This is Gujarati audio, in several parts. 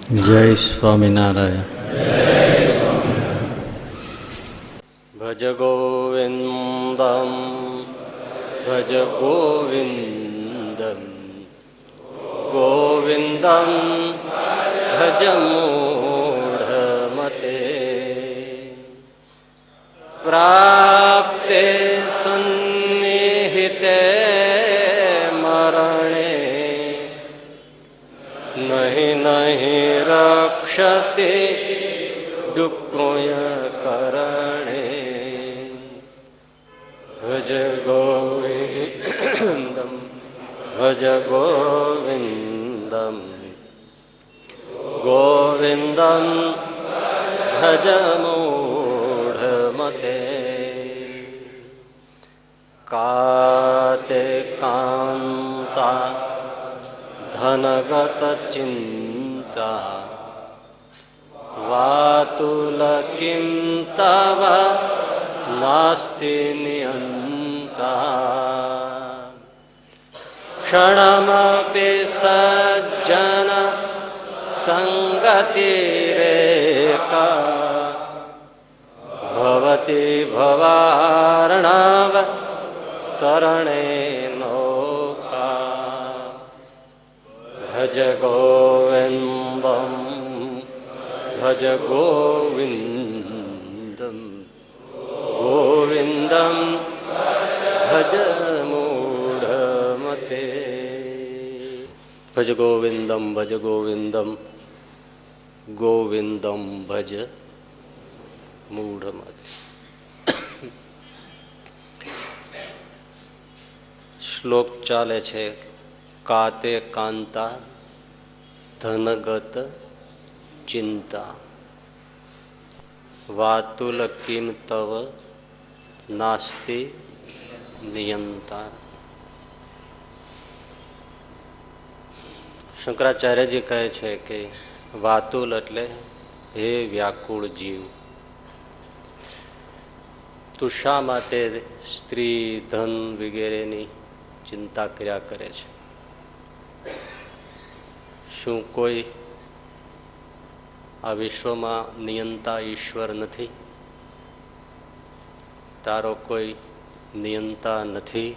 જય સ્વામિનારાયણ. ભજ ગોવિંદમ ભજ ગોવિંદમ ગોવિંદમ ભજ મૂઢમતે પ્રાપ્તે સન્નિહિતે મરણે નહીં નહીં રક્ષતે ડુક્કોય કરણે ભજ ગોવિંદમ ભજ ગોવિંદમ ગોવિંદમ ભજ મૂઢમતે કાતે કાંતા ધનગત ચિંતા વાતુલ કિમ તવ નાસ્તિ નિયંતા ક્ષણમપી સજ્જન સંગતિરેકા ભવતી ભવાર્ણવ તરણે ભજ ગોવિંદમ ભજ ગોવિંદમ ગોવિંદમ ભજ મૂઢમતે ભજ ગોવિંદમ ભજ ગોવિંદમ ગોવિંદમ ભજ મૂઢમતે. શ્લોક ચાલે છે. કાતે કાંતા ધનગત ચિંતા વાતુલ કિમ તવ નાસ્તિ નિયંતા. શંકરાચાર્યજી કહે છે કે વાતુલ એટલે હે વ્યાકુળ જીવ, તું શા માટે સ્ત્રી ધન વગેરેની ચિંતા કર્યા કરે છે? શું કોઈ આ વિશ્વમાં નિયંતા ઈશ્વર નથી? તારો કોઈ નિયંતા નથી?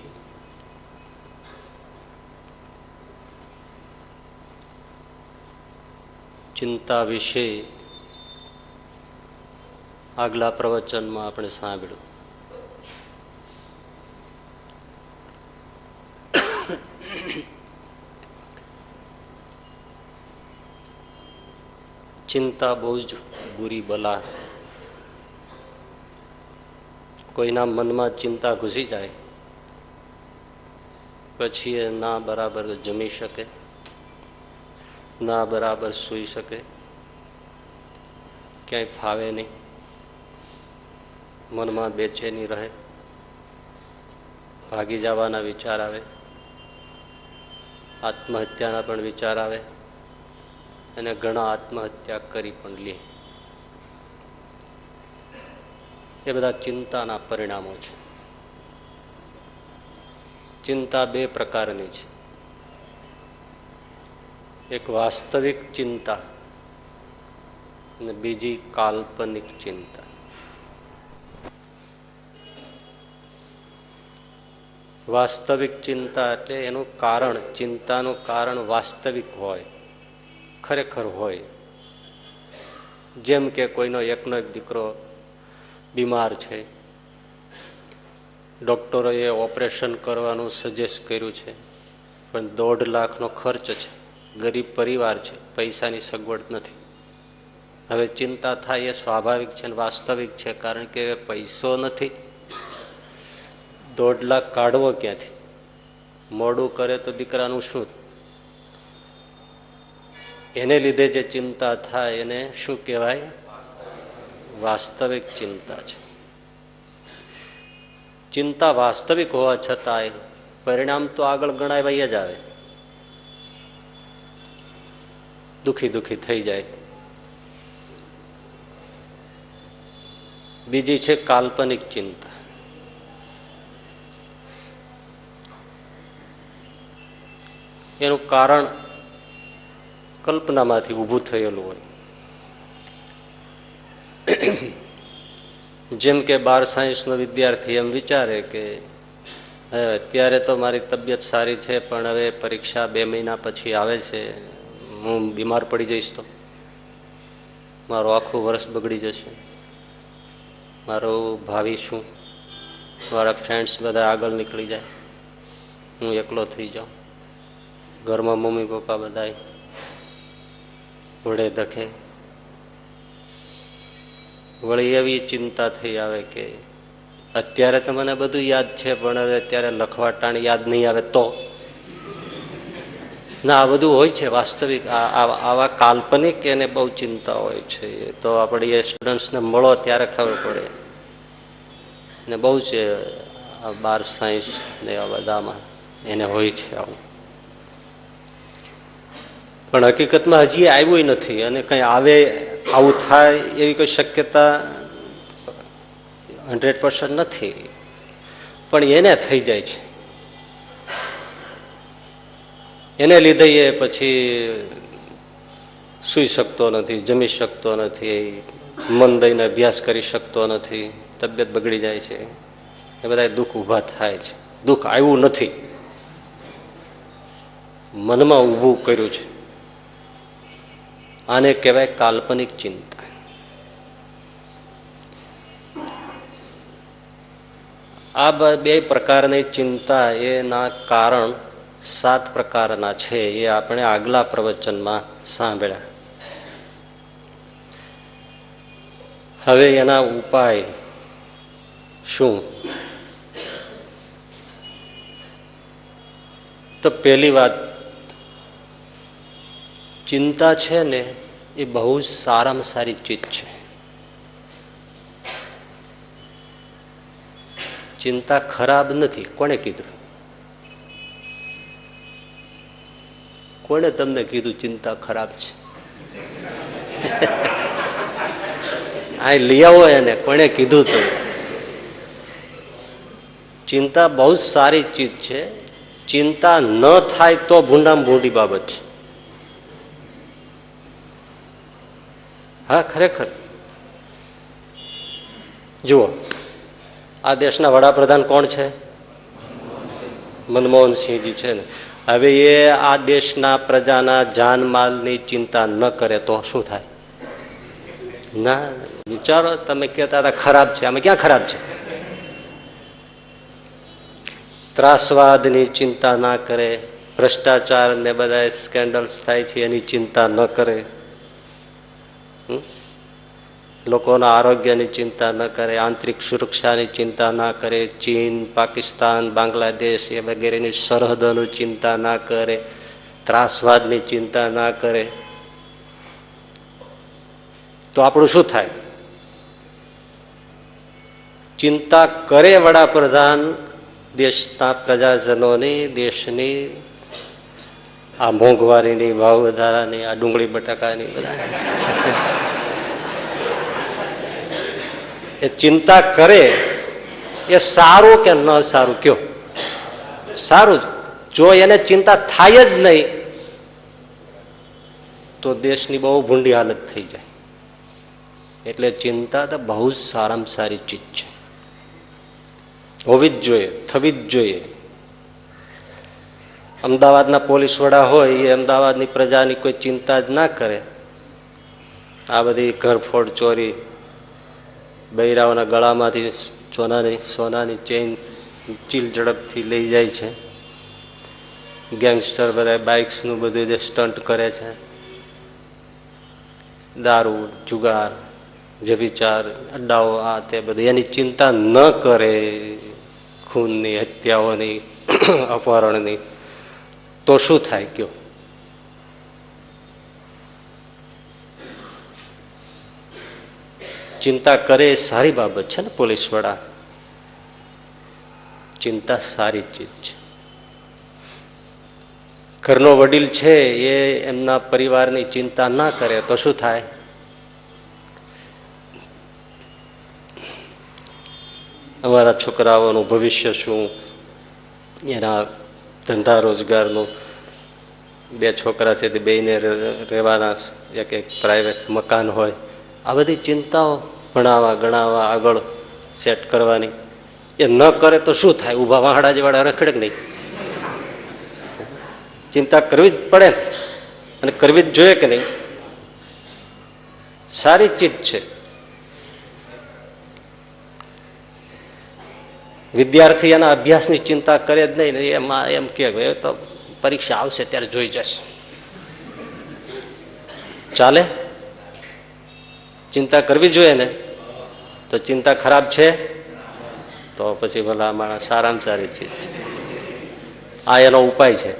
ચિંતા વિશે આગલા પ્રવચનમાં આપણે સાંભળ્યું. ચિંતા બહુ જ બુરી બલા. કોઈના મનમાં ચિંતા ઘૂસી જાય પછી એ ના બરાબર જમી શકે, ના બરાબર સૂઈ શકે, ક્યાંય ફાવે નહીં, મનમાં બેચેની રહે, ભાગી જવાના વિચાર આવે, આત્મહત્યાના પણ વિચાર આવે અને ઘણા આત્મહત્યા કરી પણ લે. એ બધા ચિંતાના પરિણામો છે. ચિંતા બે પ્રકારની છે. એક વાસ્તવિક ચિંતા અને બીજી કાલ્પનિક ચિંતા. વાસ્તવિક ચિંતા એટલે એનું કારણ, ચિંતાનું કારણ વાસ્તવિક હોય, ખરેખર હોય. જેમ કે કોઈનો એકનો એક દીકરો બીમાર છે, ડોક્ટરોએ ઓપરેશન કરવાનું સજેસ્ટ કર્યું છે, પણ 1.5 લાખનો ખર્ચ છે, ગરીબ પરિવાર છે, પૈસાની સગવડ નથી. હવે ચિંતા થાય એ સ્વાભાવિક છે અને વાસ્તવિક છે, કારણ કે પૈસો નથી. 1.5 લાખ કાઢવો ક્યાંથી? મોડું કરે તો દીકરાનું શું? એને લીધે જે ચિંતા થાય એને શું કહેવાય? વાસ્તવિક ચિંતા છે. ચિંતા વાસ્તવિક હોવા છતાં પરિણામ તો આગળ ગણાવાય જ આવે. દુખી દુખી થઈ જાય. બીજી છે કાલ્પનિક ચિંતા. એનું કારણ કલ્પનામાંથી ઊભું થયેલું હોય. જેમ કે 12 સાયન્સનો વિદ્યાર્થી એમ વિચારે કે અત્યારે તો મારી તબિયત સારી છે, પણ હવે પરીક્ષા 2 મહિના પછી આવે છે, હું બીમાર પડી જઈશ તો મારું આખું વર્ષ બગડી જશે, મારું ભાવિ શું, મારા ફ્રેન્ડ્સ બધા આગળ નીકળી જાય, હું એકલો થઈ જાઉં, ઘરમાં મમ્મી પપ્પા બધા ઘોડે ધકે. વળી એવી ચિંતા થઈ આવે કે અત્યારે તો મને બધું યાદ છે, પણ હવે અત્યારે લખવાટાણ યાદ નહીં આવે તો ના. આ બધું હોય છે વાસ્તવિક. આવા કાલ્પનિક એને બહુ ચિંતા હોય છે. તો આપણે એ સ્ટુડન્ટ્સને મળો ત્યારે ખબર પડે. ને બહુ છે 12 સાયન્સ ને આ બધામાં એને હોય છે આવું. પણ હકીકતમાં હજી આવ્યું નથી, અને કંઈ આવે આવું થાય એવી કોઈ શક્યતા 100% નથી, પણ એને થઈ જાય છે. એને લીધે એ પછી સૂઈ શકતો નથી, જમી શકતો નથી, મન દઈને અભ્યાસ કરી શકતો નથી, તબિયત બગડી જાય છે. એ બધા દુઃખ ઊભા થાય છે. દુઃખ આવ્યું નથી, મનમાં ઊભું કર્યું છે. આને કહેવાય કાલ્પનિક ચિંતા. આ 2 પ્રકારની ચિંતા એના કારણ 7 પ્રકારના છે. એ આપણે આગલા પ્રવચનમાં સાંભળ્યા. હવે એના ઉપાય શું? તો પહેલી વાત, ચિંતા છે ને એ બહુ જ સારામાં સારી ચીજ છે. ચિંતા ખરાબ નથી. કોણે કીધું? કોણે તમને કીધું ચિંતા ખરાબ છે? આ લઈ આવો એને. કોણે કીધું? તો ચિંતા બહુ જ સારી ચીજ છે. ચિંતા ન થાય તો ભૂંડામાં ભૂંડી બાબત છે. હા, ખરેખર. જુઓ, આ દેશના વડાપ્રધાન કોણ છે? મનમોહનસિંહજી છે ને. હવે એ આ દેશના પ્રજાના જાનમાલની ચિંતા ન કરે તો શું થાય? ના, વિચારો. તમે કહેતા હતા ખરાબ છે, આમાં ક્યાં ખરાબ છે? ત્રાસવાદની ચિંતા ના કરે, ભ્રષ્ટાચાર ને બધા સ્કેન્ડલ્સ થાય છે એની ચિંતા ન કરે, લોકોના આરોગ્યની ચિંતા ન કરે, આંતરિક સુરક્ષાની ચિંતા ના કરે, ચીન, પાકિસ્તાન, બાંગ્લાદેશ એ વગેરેની સરહદોની ચિંતા ના કરે, ત્રાસવાદની ચિંતા ના કરે, તો આપણું શું થાય? ચિંતા કરે વડાપ્રધાન દેશના પ્રજાજનોની, દેશની, આ મોંઘવારીની, ભાવ વધારાની, આ ડુંગળી બટાકાની, બધા એ ચિંતા કરે એ સારું કે ન સારું? કયો સારું. જો એને ચિંતા થાય જ નહીં તો દેશની બહુ ભૂંડી હાલત થઈ જાય. એટલે ચિંતા તો બહુ જ સારામાં સારી ચીજ છે, હોવી જ જોઈએ, થવી જ જોઈએ. અમદાવાદના પોલીસ વડા હોય એ અમદાવાદની પ્રજાની કોઈ ચિંતા જ ના કરે. આ બધી ઘરફોડ ચોરી, બૈરાઓના ગળામાંથી સોનાની ચેઇન ચીલ ઝડપથી લઈ જાય છે, ગેંગસ્ટર બધા બાઇક્સનું બધું જે સ્ટન્ટ કરે છે, દારૂ, જુગાર, વ્યભિચાર, અડ્ડાઓ, આ તે બધું એની ચિંતા ન કરે, ખૂનની, હત્યાઓની, અપહરણની, તો શું થાય? કયો. ચિંતા કરે એ સારી બાબત છે ને. પોલીસ વડા ચિંતા સારી ચીજ છે. ઘરનો વડીલ છે એ એમના પરિવારની ચિંતા ના કરે તો શું થાય? અમારા છોકરાઓનું ભવિષ્ય શું, એના ધંધા રોજગારનું બે છોકરા છે તે બેયને રહેવાના એક પ્રાઇવેટ મકાન હોય, આ બધી ચિંતાઓ ભણાવવા ગણાવવા આગળ સેટ કરવાની, એ ન કરે તો શું થાય? ઊભા વાહડા જેવાળા રખડે કે નહીં? ચિંતા કરવી જ પડે ને, અને કરવી જ જોઈએ કે નહીં? સારી ચીજ છે. વિદ્યાર્થી એના અભ્યાસની ચિંતા કરે જ નહીં ને, એમાં એમ કે તો પરીક્ષા આવશે ત્યારે જોઈ જશે. ચાલે? ચિંતા કરવી જોઈએ ને. તો ચિંતા ખરાબ છે? તો પછી ભલા માણસ સારામાં સારી ચીજ છે. આ એનો ઉપાય છે.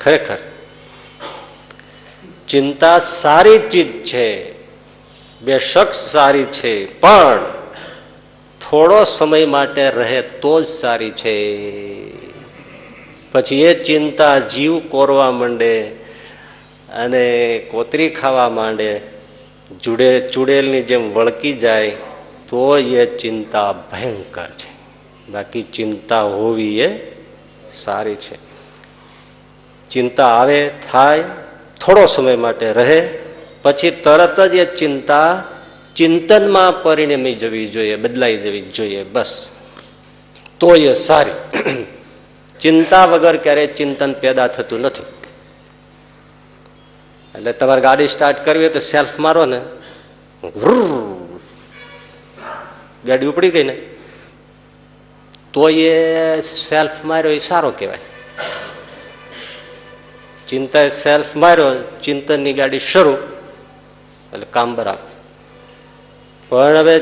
ખરેખર ચિંતા સારી ચીજ છે, બેશક સારી છે, પણ થોડો સમય માટે રહે તો જ સારી છે. પછી એ ચિંતા જીવ કોરવા માંડે અને કોતરી ખાવા માંડે, ચૂડેલની જેમ વળકી જાય, તો એ ચિંતા ભયંકર છે. બાકી ચિંતા હોવી એ સારી છે. ચિંતા આવે થાય, થોડો સમય માટે રહે, પછી તરત જ એ ચિંતા ચિંતનમાં પરિણમી જવી જોઈએ, બદલાઈ જવી જોઈએ. બસ તો એ સારી. ચિંતા વગર ક્યારેય ચિંતન પેદા થતું નથી. એટલે તમારે ગાડી સ્ટાર્ટ કરવી હોય તો સેલ્ફ મારો ને, ગાડી ઉપડી ગઈ ને, તો એ સેલ્ફ માર્યો એ સારો કહેવાય. ચિંતા સેલ્ફ માર્યો, ચિંતનની ગાડી શરૂ, એટલે કામ બરાબર. પણ હવે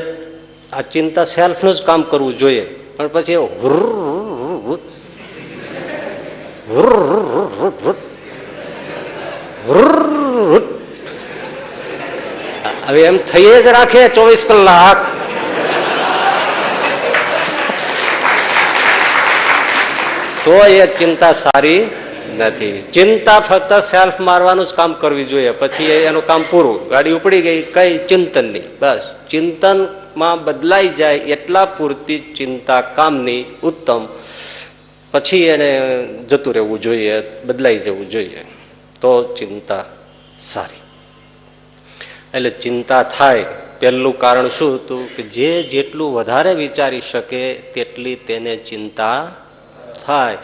આ ચિંતા સેલ્ફનું જ કામ કરવું જોઈએ, પણ પછી હવે એમ થઈ જ રાખે 24 કલાક. તો એ ચિંતા સારી નથી. ચિંતા ફક્ત સેલ્ફ મારવાનું જ કામ કરવી જોઈએ, પછી એનું કામ પૂરું. ગાડી ઉપડી ગઈ, કઈ ચિંતન નહીં. બસ ચિંતનમાં બદલાઈ જાય એટલા પૂરતી ચિંતા કામની, ઉત્તમ. પછી એને જતું રહેવું જોઈએ, બદલાઈ જવું જોઈએ, તો ચિંતા સારી. એટલે ચિંતા થાય, પહેલું કારણ શું હતું કે જે જેટલું વધારે વિચારી શકે તેટલી તેને ચિંતા થાય.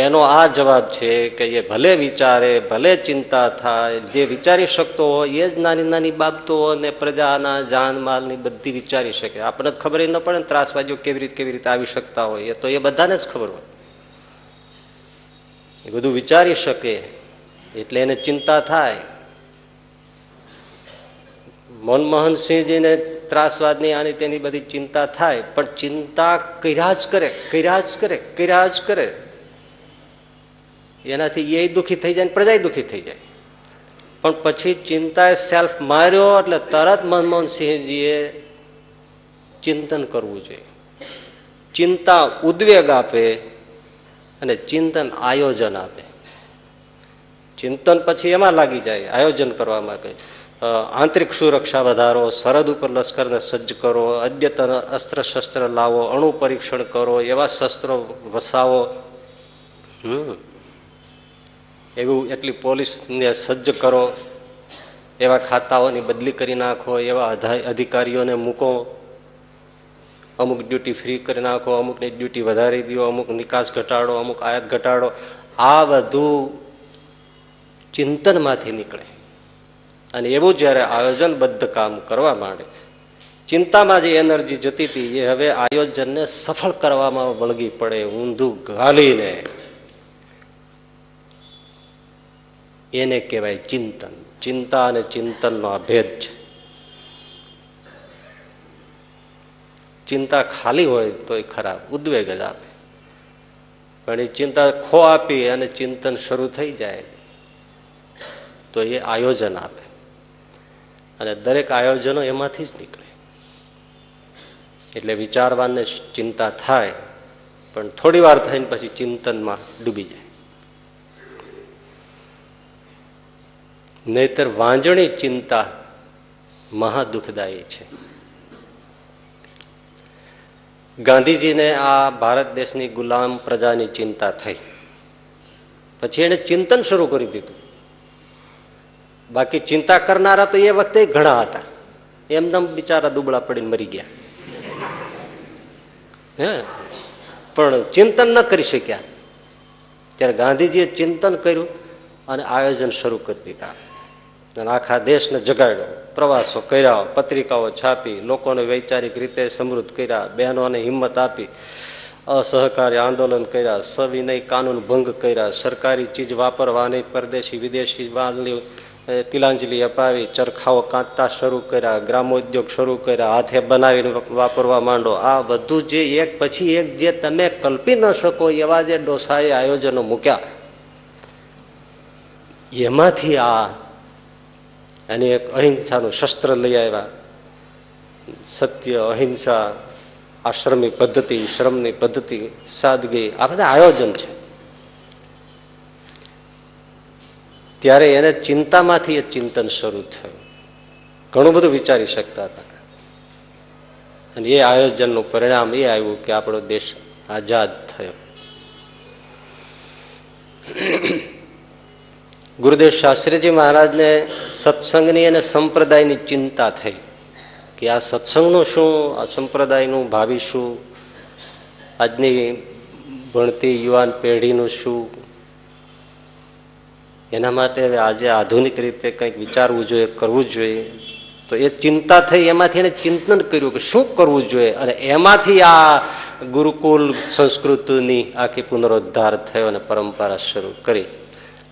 એનો આ જવાબ છે કે એ ભલે વિચારે, ભલે ચિંતા થાય, જે વિચારી શકતો હોય એ જ નાની નાની બાબતો અને પ્રજાના જાનમાલની બધી વિચારી શકે. આપણને ખબર ન પડે ને ત્રાસવાદીઓ કેવી રીતે આવી શકતા હોય, એ તો એ બધાને જ ખબર હોય. એ બધું વિચારી શકે એટલે એને ચિંતા થાય. મનમોહનસિંહજીને ત્રાસવાદની આની તેની બધી ચિંતા થાય, પણ ચિંતા કર્યા જ કરે. એનાથી એ દુઃખી થઈ જાય, પ્રજા દુઃખી થઈ જાય. પણ પછી ચિંતાએ સેલ્ફ માર્યો એટલે તરત મનમોહનસિંહજીએ ચિંતન કરવું જોઈએ. ચિંતા ઉદ્વેગ આપે અને ચિંતન આયોજન આપે. ચિંતન પછી એમાં લાગી જાય, આયોજન કરવામાં કહે. આંતરિક સુરક્ષા વધારો, સરહદ ઉપર લશ્કરને સજ્જ કરો, અદ્યતન અસ્ત્ર શસ્ત્ર લાવો, અણુ પરીક્ષણ કરો, એવા શસ્ત્રો વસાવો, એવું એટલી પોલીસને સજ્જ કરો, એવા ખાતાઓની બદલી કરી નાખો, એવા અધિકારીઓને મૂકો, અમુક ડ્યુટી ફ્રી કરી નાખો, અમુકની ડ્યુટી વધારી દો, અમુક નિકાસ ઘટાડો, અમુક આયાત ઘટાડો. આ બધું ચિંતનમાંથી નીકળે. અને એવું જયારે આયોજનબદ્ધ કામ કરવા માંડે, ચિંતામાં જે એનર્જી જતી હતી એ હવે આયોજનને સફળ કરવામાં વળગી પડે, ઊંધું ઘાલીને. એને કહેવાય ચિંતન. ચિંતા અને ચિંતનનો આ ભેદ છે. ચિંતા ખાલી હોય તો એ ખરાબ, ઉદ્વેગ જ આપે. પણ એ ચિંતા ખો આપી અને ચિંતન શરૂ થઈ જાય તો એ આયોજન આપે. અને દરેક આયોજનો એમાંથી જ નીકળે. એટલે વિચારવાને ચિંતા થાય, પણ થોડી વાર થઈને પછી ચિંતનમાં ડૂબી જાય. નહીતર વાંજણી ચિંતા મહા દુઃખદાયી છે. ગાંધીજીને આ ભારત દેશની ગુલામ પ્રજાની ચિંતા થઈ, પછી એને ચિંતન શરૂ કરી દીધું. બાકી ચિંતા કરનારા તો એ વખતે ઘણા હતા, એમદમ બિચારા દુબળા પડીને મરી ગયા. હે, પણ ચિંતન ન કરી શક્યા. ત્યારે ગાંધીજીએ ચિંતન કર્યું અને આયોજન શરૂ કરી દીધા અને આખા દેશને જગાડ્યો. પ્રવાસો કર્યા, પત્રિકાઓ છાપી, લોકોને વૈચારિક રીતે સમૃદ્ધ કર્યા, બહેનોને હિંમત આપી, અસહકારી આંદોલન કર્યા, સવિનય કાનૂન ભંગ કર્યા, સરકારી ચીજ વાપરવાની પરદેશી વિદેશી વાલની તિલાંજલિ અપાવી, ચરખાઓ કાંતતા શરૂ કર્યા, ગ્રામોદ્યોગ શરૂ કર્યા, હાથે બનાવીને વાપરવા માંડો. આ બધું જે એક પછી એક જે તમે કલ્પી ન શકો એવા જે ડોસાએ આયોજનો મૂક્યા, એમાંથી આ અને એક અહિંસાનું શસ્ત્ર લઈ આવ્યા. સત્ય, અહિંસા, આશ્રમની પદ્ધતિ, શ્રમની પદ્ધતિ, સાદગી, આ બધા આયોજન છે. ત્યારે એને ચિંતામાંથી એ ચિંતન શરૂ થયું. ઘણું બધું વિચારી શકતા હતા અને એ આયોજનનું પરિણામ એ આવ્યું કે આપણો દેશ આઝાદ થયો. ગુરુદેવ શાસ્ત્રીજી મહારાજને સત્સંગની અને સંપ્રદાયની ચિંતા થઈ કે આ સત્સંગનું શું, આ સંપ્રદાયનું ભાવિ શું, આજની ભણતી યુવાન પેઢીનું શું. એના માટે હવે આજે આધુનિક રીતે કંઈક વિચારવું જોઈએ, કરવું જોઈએ. તો એ ચિંતા થઈ, એમાંથી એને ચિંતન કર્યું કે શું કરવું જોઈએ, અને એમાંથી આ ગુરુકુલ સંસ્કૃતિની આખી પુનરુદ્ધાર થયો અને પરંપરા શરૂ કરી.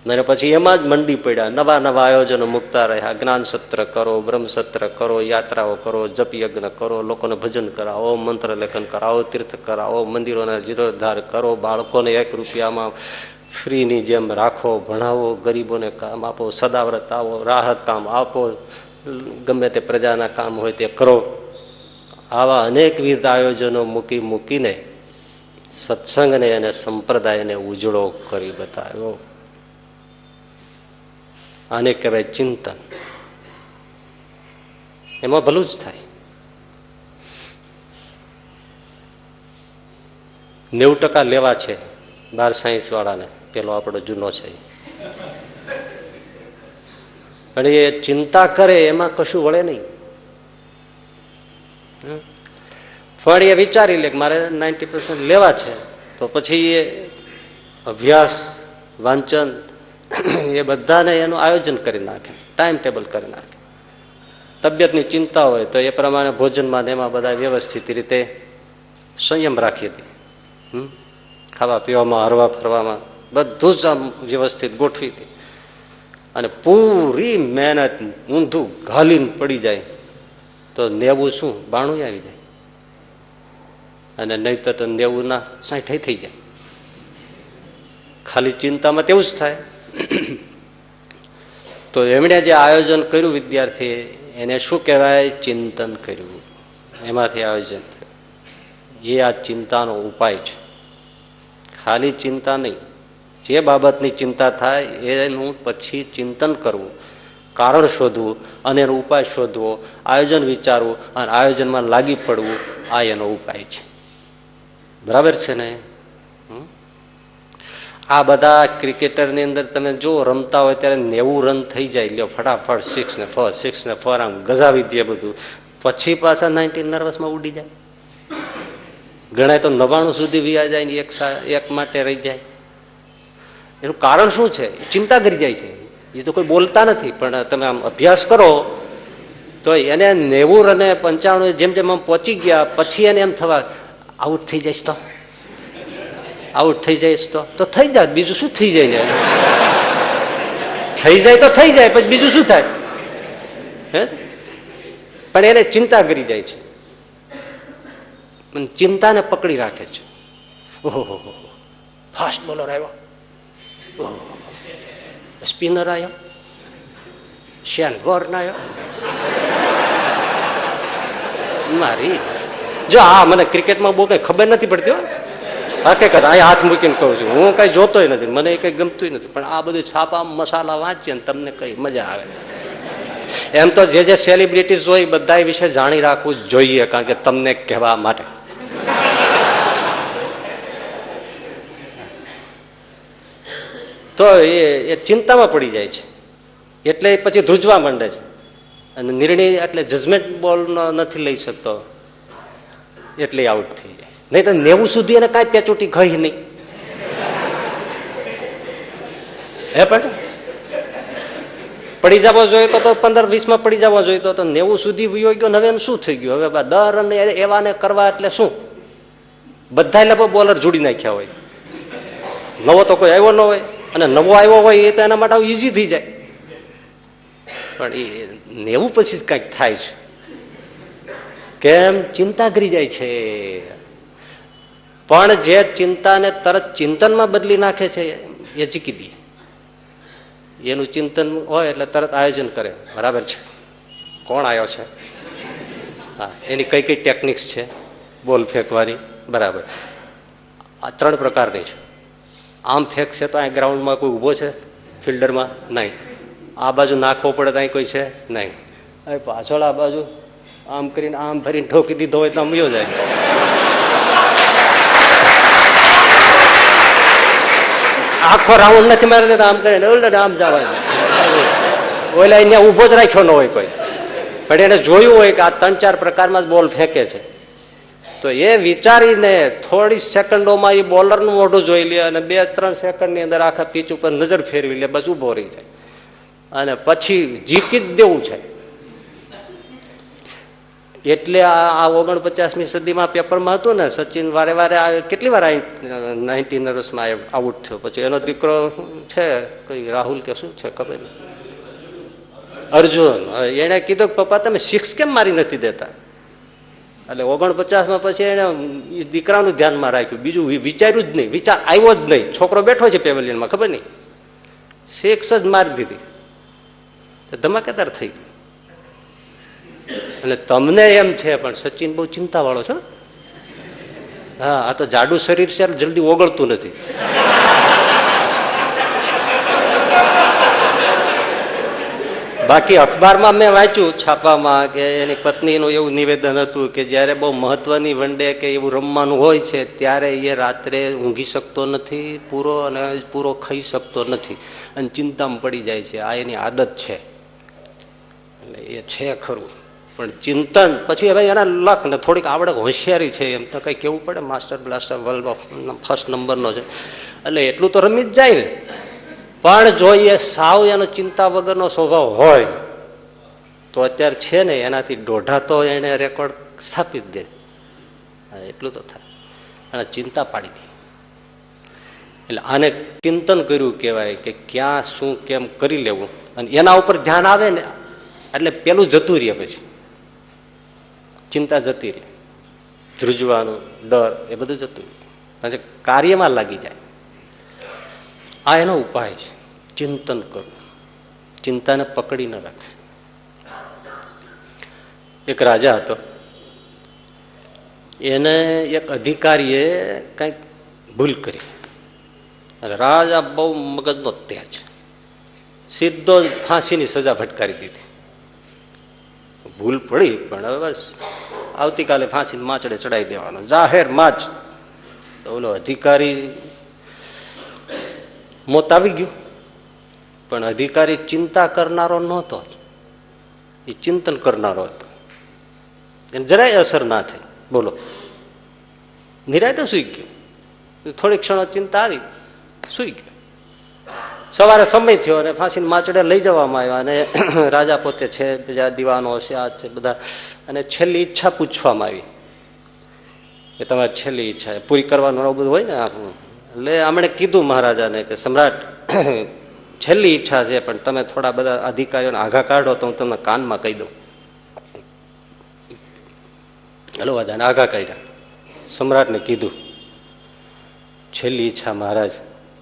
અને પછી એમાં જ મંડી પડ્યા, નવા નવા આયોજનો મૂકતા રહ્યા. જ્ઞાન સત્ર કરો, બ્રહ્મ સત્ર કરો, યાત્રાઓ કરો, જપ યજ્ઞ કરો, લોકોને ભજન કરાવો, મંત્ર લેખન કરાવો, તીર્થ કરાવો, મંદિરોના જીર્ણોદ્ધાર કરો, બાળકોને 1 રૂપિયામાં ફ્રીની જેમ રાખો, ભણાવો, ગરીબોને કામ આપો, સદાવ્રત આવો, રાહત કામ આપો, ગમે તે પ્રજાના કામ હોય તે કરો. આવા અનેકવિધ આયોજનો મૂકીને સત્સંગને અને સંપ્રદાયને ઉજળો કરી બતાવ્યો. આને કહેવાય ચિંતન. એમાં ભલું જ થાય. 90% લેવા છે 12 સાયન્સ વાળાને, પેલો આપણો જૂનો છે. અને એ ચિંતા કરે એમાં કશું વળે નહીં. પણ એ વિચારી લે કે મારે 90% લેવા છે, તો પછી એ અભ્યાસ, વાંચન એ બધાને એનું આયોજન કરી નાખે, ટાઈમ ટેબલ કરી નાખે. તબિયતની ચિંતા હોય તો એ પ્રમાણે ભોજનમાં એમાં બધા વ્યવસ્થિત રીતે સંયમ રાખી દે. ખાવા પીવામાં, હરવા ફરવામાં બધું જ આમ વ્યવસ્થિત ગોઠવી દે. અને પૂરી મહેનત ઊંધું ઘાલીને પડી જાય તો 90 શું 92 આવી જાય, અને નહીં તો 90 ના 60 થઈ જાય. ખાલી ચિંતામાં તેવું જ થાય. તો એમણે જે આયોજન કર્યું વિદ્યાર્થીએ, એને શું કહેવાય? ચિંતન કર્યું. એમાંથી આયોજન થયું. એ આ ચિંતાનો ઉપાય છે. ખાલી ચિંતા નહીં, જે બાબતની ચિંતા થાય એનું પછી ચિંતન કરવું, કારણ શોધવું અને એનો ઉપાય શોધવો, આયોજન વિચારવું અને આયોજનમાં લાગી પડવું, આ એનો ઉપાય છે. બરાબર છે ને? આ બધા ક્રિકેટરની અંદર તમે જો રમતા હોય ત્યારે 90 રન થઈ જાય, લ્યો ફટાફટ 6 ને 4 આમ ગજાવી દે બધું, પછી પાછા 90 નર્વસમાં ઉડી જાય. ગણાય તો 99 સુધી વ્યા જાય ને એક માટે રહી જાય. એનું કારણ શું છે? ચિંતા કરી જાય છે. એ તો કોઈ બોલતા નથી, પણ તમે આમ અભ્યાસ કરો તો એને 90 અને 95 જેમ જેમ આમ પહોંચી ગયા પછી એને એમ થવા આઉટ થઈ જઈશ તો આઉટ થઈ જઈશ તો થઈ જાય. બીજું શું થઈ જાય? થઈ જાય તો થઈ જાય, પછી બીજું શું થાય? હે, પણ એને ચિંતા કરી જાય છે, ચિંતાને પકડી રાખે છે. ઓહો, ફાસ્ટ બોલર આવ્યો, સ્પિનર આવ્યો, શેન વોર્ન આવ્યો. મારી જો આ મને ક્રિકેટમાં બહુ કઈ ખબર નથી પડતી હો, હકીકત અહીંયા હાથ મૂકીને કહું છું. હું કઈ જોતોય નથી, મને કઈ ગમતું નથી, પણ આ બધું છાપા મસાલા વાંચીએ ને તમને કઈ મજા આવે. એમ તો જે સેલિબ્રિટીઝ હોય બધા વિશે જાણી રાખવું જ જોઈએ, કારણ કે તમને કહેવા માટે. તો એ ચિંતામાં પડી જાય છે, એટલે પછી ધ્રુજવા માંડે છે અને નિર્ણય એટલે જજમેન્ટ બોલ નથી લઈ શકતો, એટલે આઉટ થઈ જાય છે. નહીં તો 90 સુધી એને કાંઈ પેચોટી ગઈ નહીં. હે પણ પડી જવો જોઈએ તો 15-20 પડી જવો જોઈએ તો 90 સુધી વયો ગયો. હવે એનું શું થઈ ગયું? હવે દર અને એવાને કરવા એટલે શું? બધા લગભગ બોલર જોડી નાખ્યા હોય. નવો તો કોઈ આવ્યો ન હોય, અને નવો આવ્યો હોય એ તો એના માટે ઈઝી થઈ જાય. પણ એ 90 પછી જ કંઈક થાય છે. કેમ? ચિંતા કરી જાય છે. પણ જે ચિંતાને તરત ચિંતનમાં બદલી નાખે છે એ જીકી દે. એનું ચિંતન હોય એટલે તરત આયોજન કરે, બરાબર છે, કોણ આવ્યો છે, હા, એની કઈ કઈ ટેકનિક્સ છે બોલ ફેંકવાની, બરાબર. આ 3 પ્રકારની છે. આમ ફેંકશે તો અહીં ગ્રાઉન્ડમાં કોઈ ઊભો છે ફિલ્ડરમાં? નહીં. આ બાજુ નાખવો પડે તો અહીં કોઈ છે? નહીં. હવે પાછળ આ બાજુ આમ કરીને આમ ભરીને ઠોકી દીધો હોય તો આમ વયો જાય. આખો રાઉન્ડ નથી મારી દેતા, આમ કરીને આમ જવા ઓલા અહીંયા ઉભો જ રાખ્યો ન હોય કોઈ, પણ એને જોયું હોય કે આ 3-4 પ્રકારમાં જ બોલ ફેંકે છે, તો એ વિચારીને થોડી સેકન્ડોમાં એ બોલરનું મોઢું જોઈ લે અને 2-3 સેકન્ડની અંદર આખા પીચ ઉપર નજર ફેરવી લે, બસ ઉભો રહી જાય અને પછી જીતી જ દેવું છે. એટલે આ 49મી સદીમાં પેપરમાં હતું ને, સચિન વારે વારે કેટલી વાર 19 રસમાં આઉટ થયો, પછી એનો દીકરો છે કઈ રાહુલ કે શું છે ખબર નહીં, અર્જુન, એને કીધું કે પપ્પા તમે 6 કેમ મારી નથી દેતા? એટલે 49માં પછી એને દીકરાનું ધ્યાનમાં રાખ્યું, બીજું વિચાર્યું જ નહીં, વિચાર આવ્યો જ નહીં. છોકરો બેઠો છે પેવેલિયનમાં, ખબર નહીં, 6 જ મારી દીધી, ધમાકેદાર થઈ ગયું. એટલે તમને એમ છે, પણ સચિન બહુ ચિંતા વાળો છો. હા, આ તો જાડું શરીર છે, જલ્દી ઓગળતું નથી. બાકી અખબારમાં મેં વાંચ્યું છાપામાં કે એની પત્નીનું એવું નિવેદન હતું કે જયારે બહુ મહત્વની વનડે કે એવું રમવાનું હોય છે ત્યારે એ રાત્રે ઊંઘી શકતો નથી પૂરો, અને પૂરો ખાઈ શકતો નથી અને ચિંતામાં પડી જાય છે. આ એની આદત છે. એટલે એ છે ખરું, પણ ચિંતન પછી હવે એના લક ને થોડીક આવડે હોશિયારી છે, એમ તો કઈ કેવું પડે, master blaster world of 1st નંબરનો છે, એટલે એટલું તો રમી જ જાય ને. પણ જો એ સાવ એનો ચિંતા વગરનો સ્વભાવ હોય તો અત્યારે છે ને એનાથી 1.5 તો એને રેકોર્ડ સ્થાપિત દે, એટલું તો થાય, અને ચિંતા પાડી દે. એટલે આને ચિંતન કર્યું કહેવાય કે ક્યાં શું કેમ કરી લેવું, અને એના ઉપર ધ્યાન આવે ને એટલે પેલું જતું રહે, પછી ચિંતા જતી રહે, ધ્રુજવાનું ડર એ બધું જતું રહે, પછી કાર્યમાં લાગી જાય. આ એનો ઉપાય છે, ચિંતન કરવું, ચિંતાને પકડી ન રાખે. એક રાજા હતો, એને એક અધિકારીએ કંઈક ભૂલ કરી, અને રાજા બહુ મગજનો તેજ, સીધો ફાંસીની સજા ફટકારી દીધી. ભૂલ પડી, પણ હવે બસ આવતીકાલે ફાંસી માચડે ચડાવી દેવાનો, જાહેર માચ. તો ઓલો અધિકારી મોત આવી ગયું, પણ અધિકારી ચિંતા કરનારો નહોતો, એ ચિંતન કરનારો હતો, એને જરાય અસર ના થઈ. બોલો, નિરાયતે સુઈ ગયો, થોડી ક્ષણો ચિંતા આવી, સુઈ ગયો. સવારે સમય થયો અને ફાંસીને માચડે લઈ જવામાં આવ્યા, અને રાજા પોતે છે, બીજા દીવાનો છે, આ છે બધા, અને છેલ્લી ઈચ્છા પૂછવામાં આવી કે તમારી છેલ્લી ઈચ્છા પૂરી કરવાનું બધું હોય ને. એટલે આમણે કીધું મહારાજાને કે સમ્રાટ, છેલ્લી ઈચ્છા છે, પણ તમે થોડા બધા અધિકારીઓને આઘા કાઢો તો હું તમને કાનમાં કહી દઉં. હલો બધાને આઘા કાઢ્યા. સમ્રાટને કીધું, છેલ્લી ઈચ્છા મહારાજ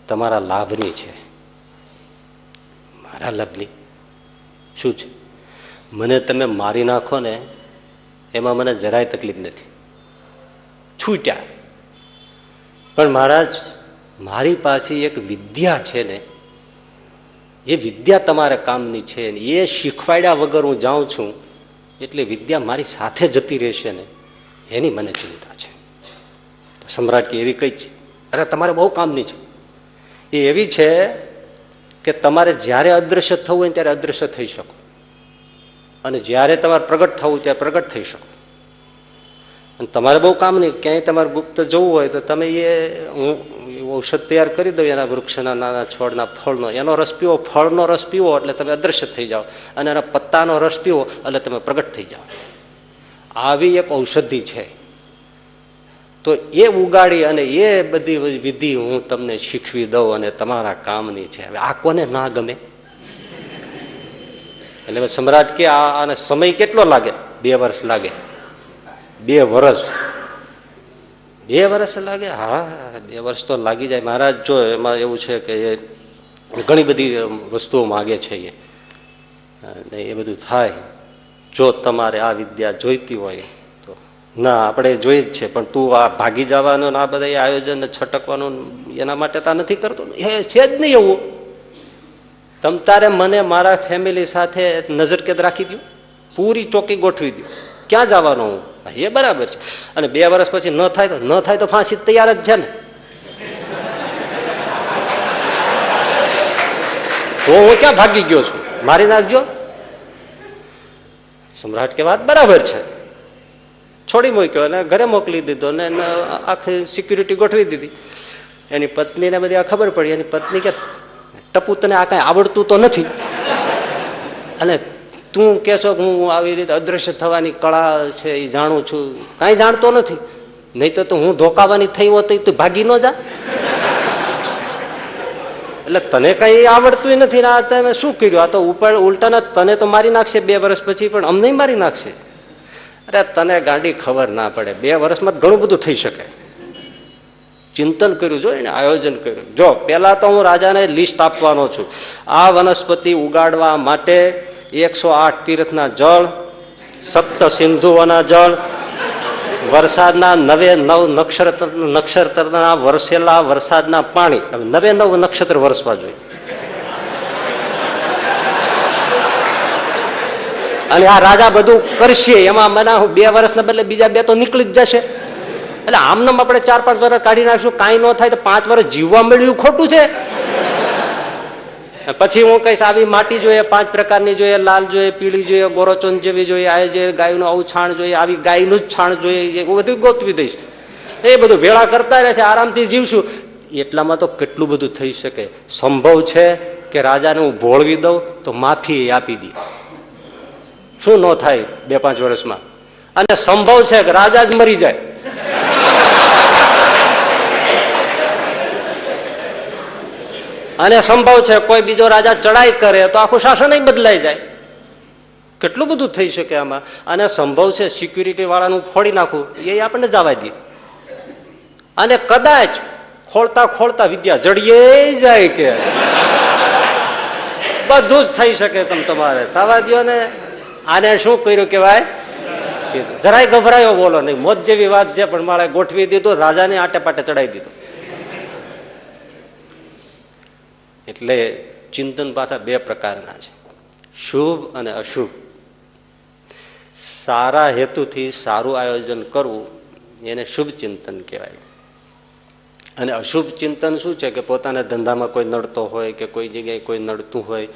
તમારા લાભની છે. મારા લાભની શું છે? મને તમે મારી નાખો ને એમાં મને જરાય તકલીફ નથી, છૂટ્યા. પણ મહારાજ મારી પાસે એક વિદ્યા છે ને, એ વિદ્યા તમારે કામની છે, એ શીખવાડ્યા વગર હું જાઉં છું, એટલે વિદ્યા મારી સાથે જતી રહેશે ને એની મને ચિંતા છે. તો સમ્રાટ કે એવી કઈ છે? અરે તમારે બહુ કામની છે. એ એવી છે કે તમારે જ્યારે અદૃશ્ય થવું હોય ત્યારે અદૃશ્ય થઈ શકો, અને જ્યારે તમારે પ્રગટ થવું ત્યારે પ્રગટ થઈ શકો. અને તમારે બહુ કામ નહીં, ક્યાંય તમારે ગુપ્ત જવું હોય તો તમે હું ઔષધ તૈયાર કરી દઉં એના વૃક્ષના નાના છોડના ફળનો, એનો રસ પીવો, ફળનો રસ પીવો એટલે તમે અદૃશ્ય થઈ જાઓ, અને એના પત્તાનો રસ પીવો એટલે તમે પ્રગટ થઈ જાઓ. આવી એક ઔષધિ છે. તો એ ઉગાડી અને એ બધી વિધિ હું તમને શીખવી દઉં અને તમારા કામની છે. હવે આ કોને ના ગમે? એટલે સમ્રાટ કે આને સમય કેટલો લાગે? 2 વર્ષ લાગે. 2 વર્ષ? 2 વર્ષ લાગે? હા, 2 વર્ષ તો લાગી જાય મહારાજ. જો એમાં એવું છે કે એ ઘણી બધી વસ્તુઓ માગે છે એ બધું થાય. જો તમારે આ વિદ્યા જોઈતી હોય તો ના, આપણે જોઈ જ છે, પણ તું આ ભાગી જવાનું આ બધા આયોજન છટકવાનું એના માટે તા નથી કરતો. એ છે જ નહીં એવું. તમ તારે મને મારા ફેમિલી સાથે નજરકેદ રાખી દો, પૂરી ચોકી ગોઠવી દો, ક્યાં જવાનો હું? એ બરાબર છે. અને 2 વર્ષ પછી ન થાય તો ફાંસી તૈયાર જ છે ને. તો હું ક્યાં ભાગી ગયો છું? મારી નાખજો. સમ્રાટ કે વાત બરાબર છે. છોડી મૂક્યો અને ઘરે મોકલી દીધો ને આખી સિક્યુરિટી ગોઠવી દીધી. એની પત્નીને બધી આ ખબર પડી. એની પત્ની કે ટપુ તને આ કઈ આવડતું તો નથી, અને તું કે છો કે હું આવી રીતે અદ્રશ્ય થવાની કળા છે એ જાણું છું? કાંઈ જાણતો નથી. નહીં તો હું ધોકાવાની થઈ હોત તો ભાગી ન જા. એટલે તને કઈ આવડતું નથી ને આ તમે શું કર્યું? આ તો ઉપર ઉલટાના તને તો મારી નાખશે 2 વર્ષ પછી, પણ અમને મારી નાખશે. અરે તને ગાંડી ખબર ના પડે. 2 વર્ષમાં ઘણું બધું થઈ શકે. ચિંતન કર્યું, જો એને આયોજન કર્યું. જો પેલા તો હું રાજાને લિસ્ટ આપવાનો છું. આ વનસ્પતિ ઉગાડવા માટે 108 તીર્થના જળ, 7 સિંધુઓના જળ, વરસાદના 9 નક્ષત્રના વરસેલા વરસાદના પાણી. 9 નક્ષત્ર વરસવા જોઈએ. અને આ રાજા બધું કરશે એમાં મને 2 વર્ષના બદલે બીજા 2 તો નીકળી જ જશે. એટલે આમનામ આપણે 4-5 વર્ષ કાઢી નાખશું, કાંઈ ન થાય તો 5 વર્ષ જીવવા મળ્યું ખોટું છે. પછી હું કહીશ આવી માટી જોઈએ, 5 પ્રકારની જોઈએ, લાલ જોઈએ, પીળી જોઈએ, ગોરોચન જેવી જોઈએ, આ જે ગાયનું આવું છાણ જોઈએ, આવી ગાયનું જ છાણ જોઈએ, એવું બધું ગોતવી દઈશ. એ બધું ભેળા કરતા રહે છે, આરામથી જીવશું. એટલામાં તો કેટલું બધું થઈ શકે. સંભવ છે કે રાજાને હું ભોળવી દઉં તો માફી આપી દી. શું ન થાય 2-5 વર્ષમાં? અને સંભવ છે કે રાજા જ મરી જાય. અને સંભવ છે કોઈ બીજો રાજા ચડાઈ કરે તો આખું શાસન બદલાઈ જાય. કેટલું બધું થઈ શકે આમાં. અને સંભવ છે સિક્યુરિટી વાળાનું ફોડી નાખવું, એ આપણને જવા દે. અને કદાચ ખોલતા ખોલતા વિદ્યા જડીએ જાય કે બધું જ થઈ શકે. તમારે થવા દો ને. આને શું કર્યું કેવાય? જરાય ગભરાયો બોલો નહીં. મોત જેવી વાત છે, પણ મારે ગોઠવી દીધું, રાજાને આટે પાટે ચડાવી દીધું. એટલે ચિંતન પાછા 2 પ્રકારના છે, શુભ અને અશુભ. સારા હેતુથી સારું આયોજન કરવું એને શુભ ચિંતન કહેવાય. અને અશુભ ચિંતન શું છે કે પોતાના ધંધામાં કોઈ નડતો હોય કે કોઈ જગ્યાએ કોઈ નડતું હોય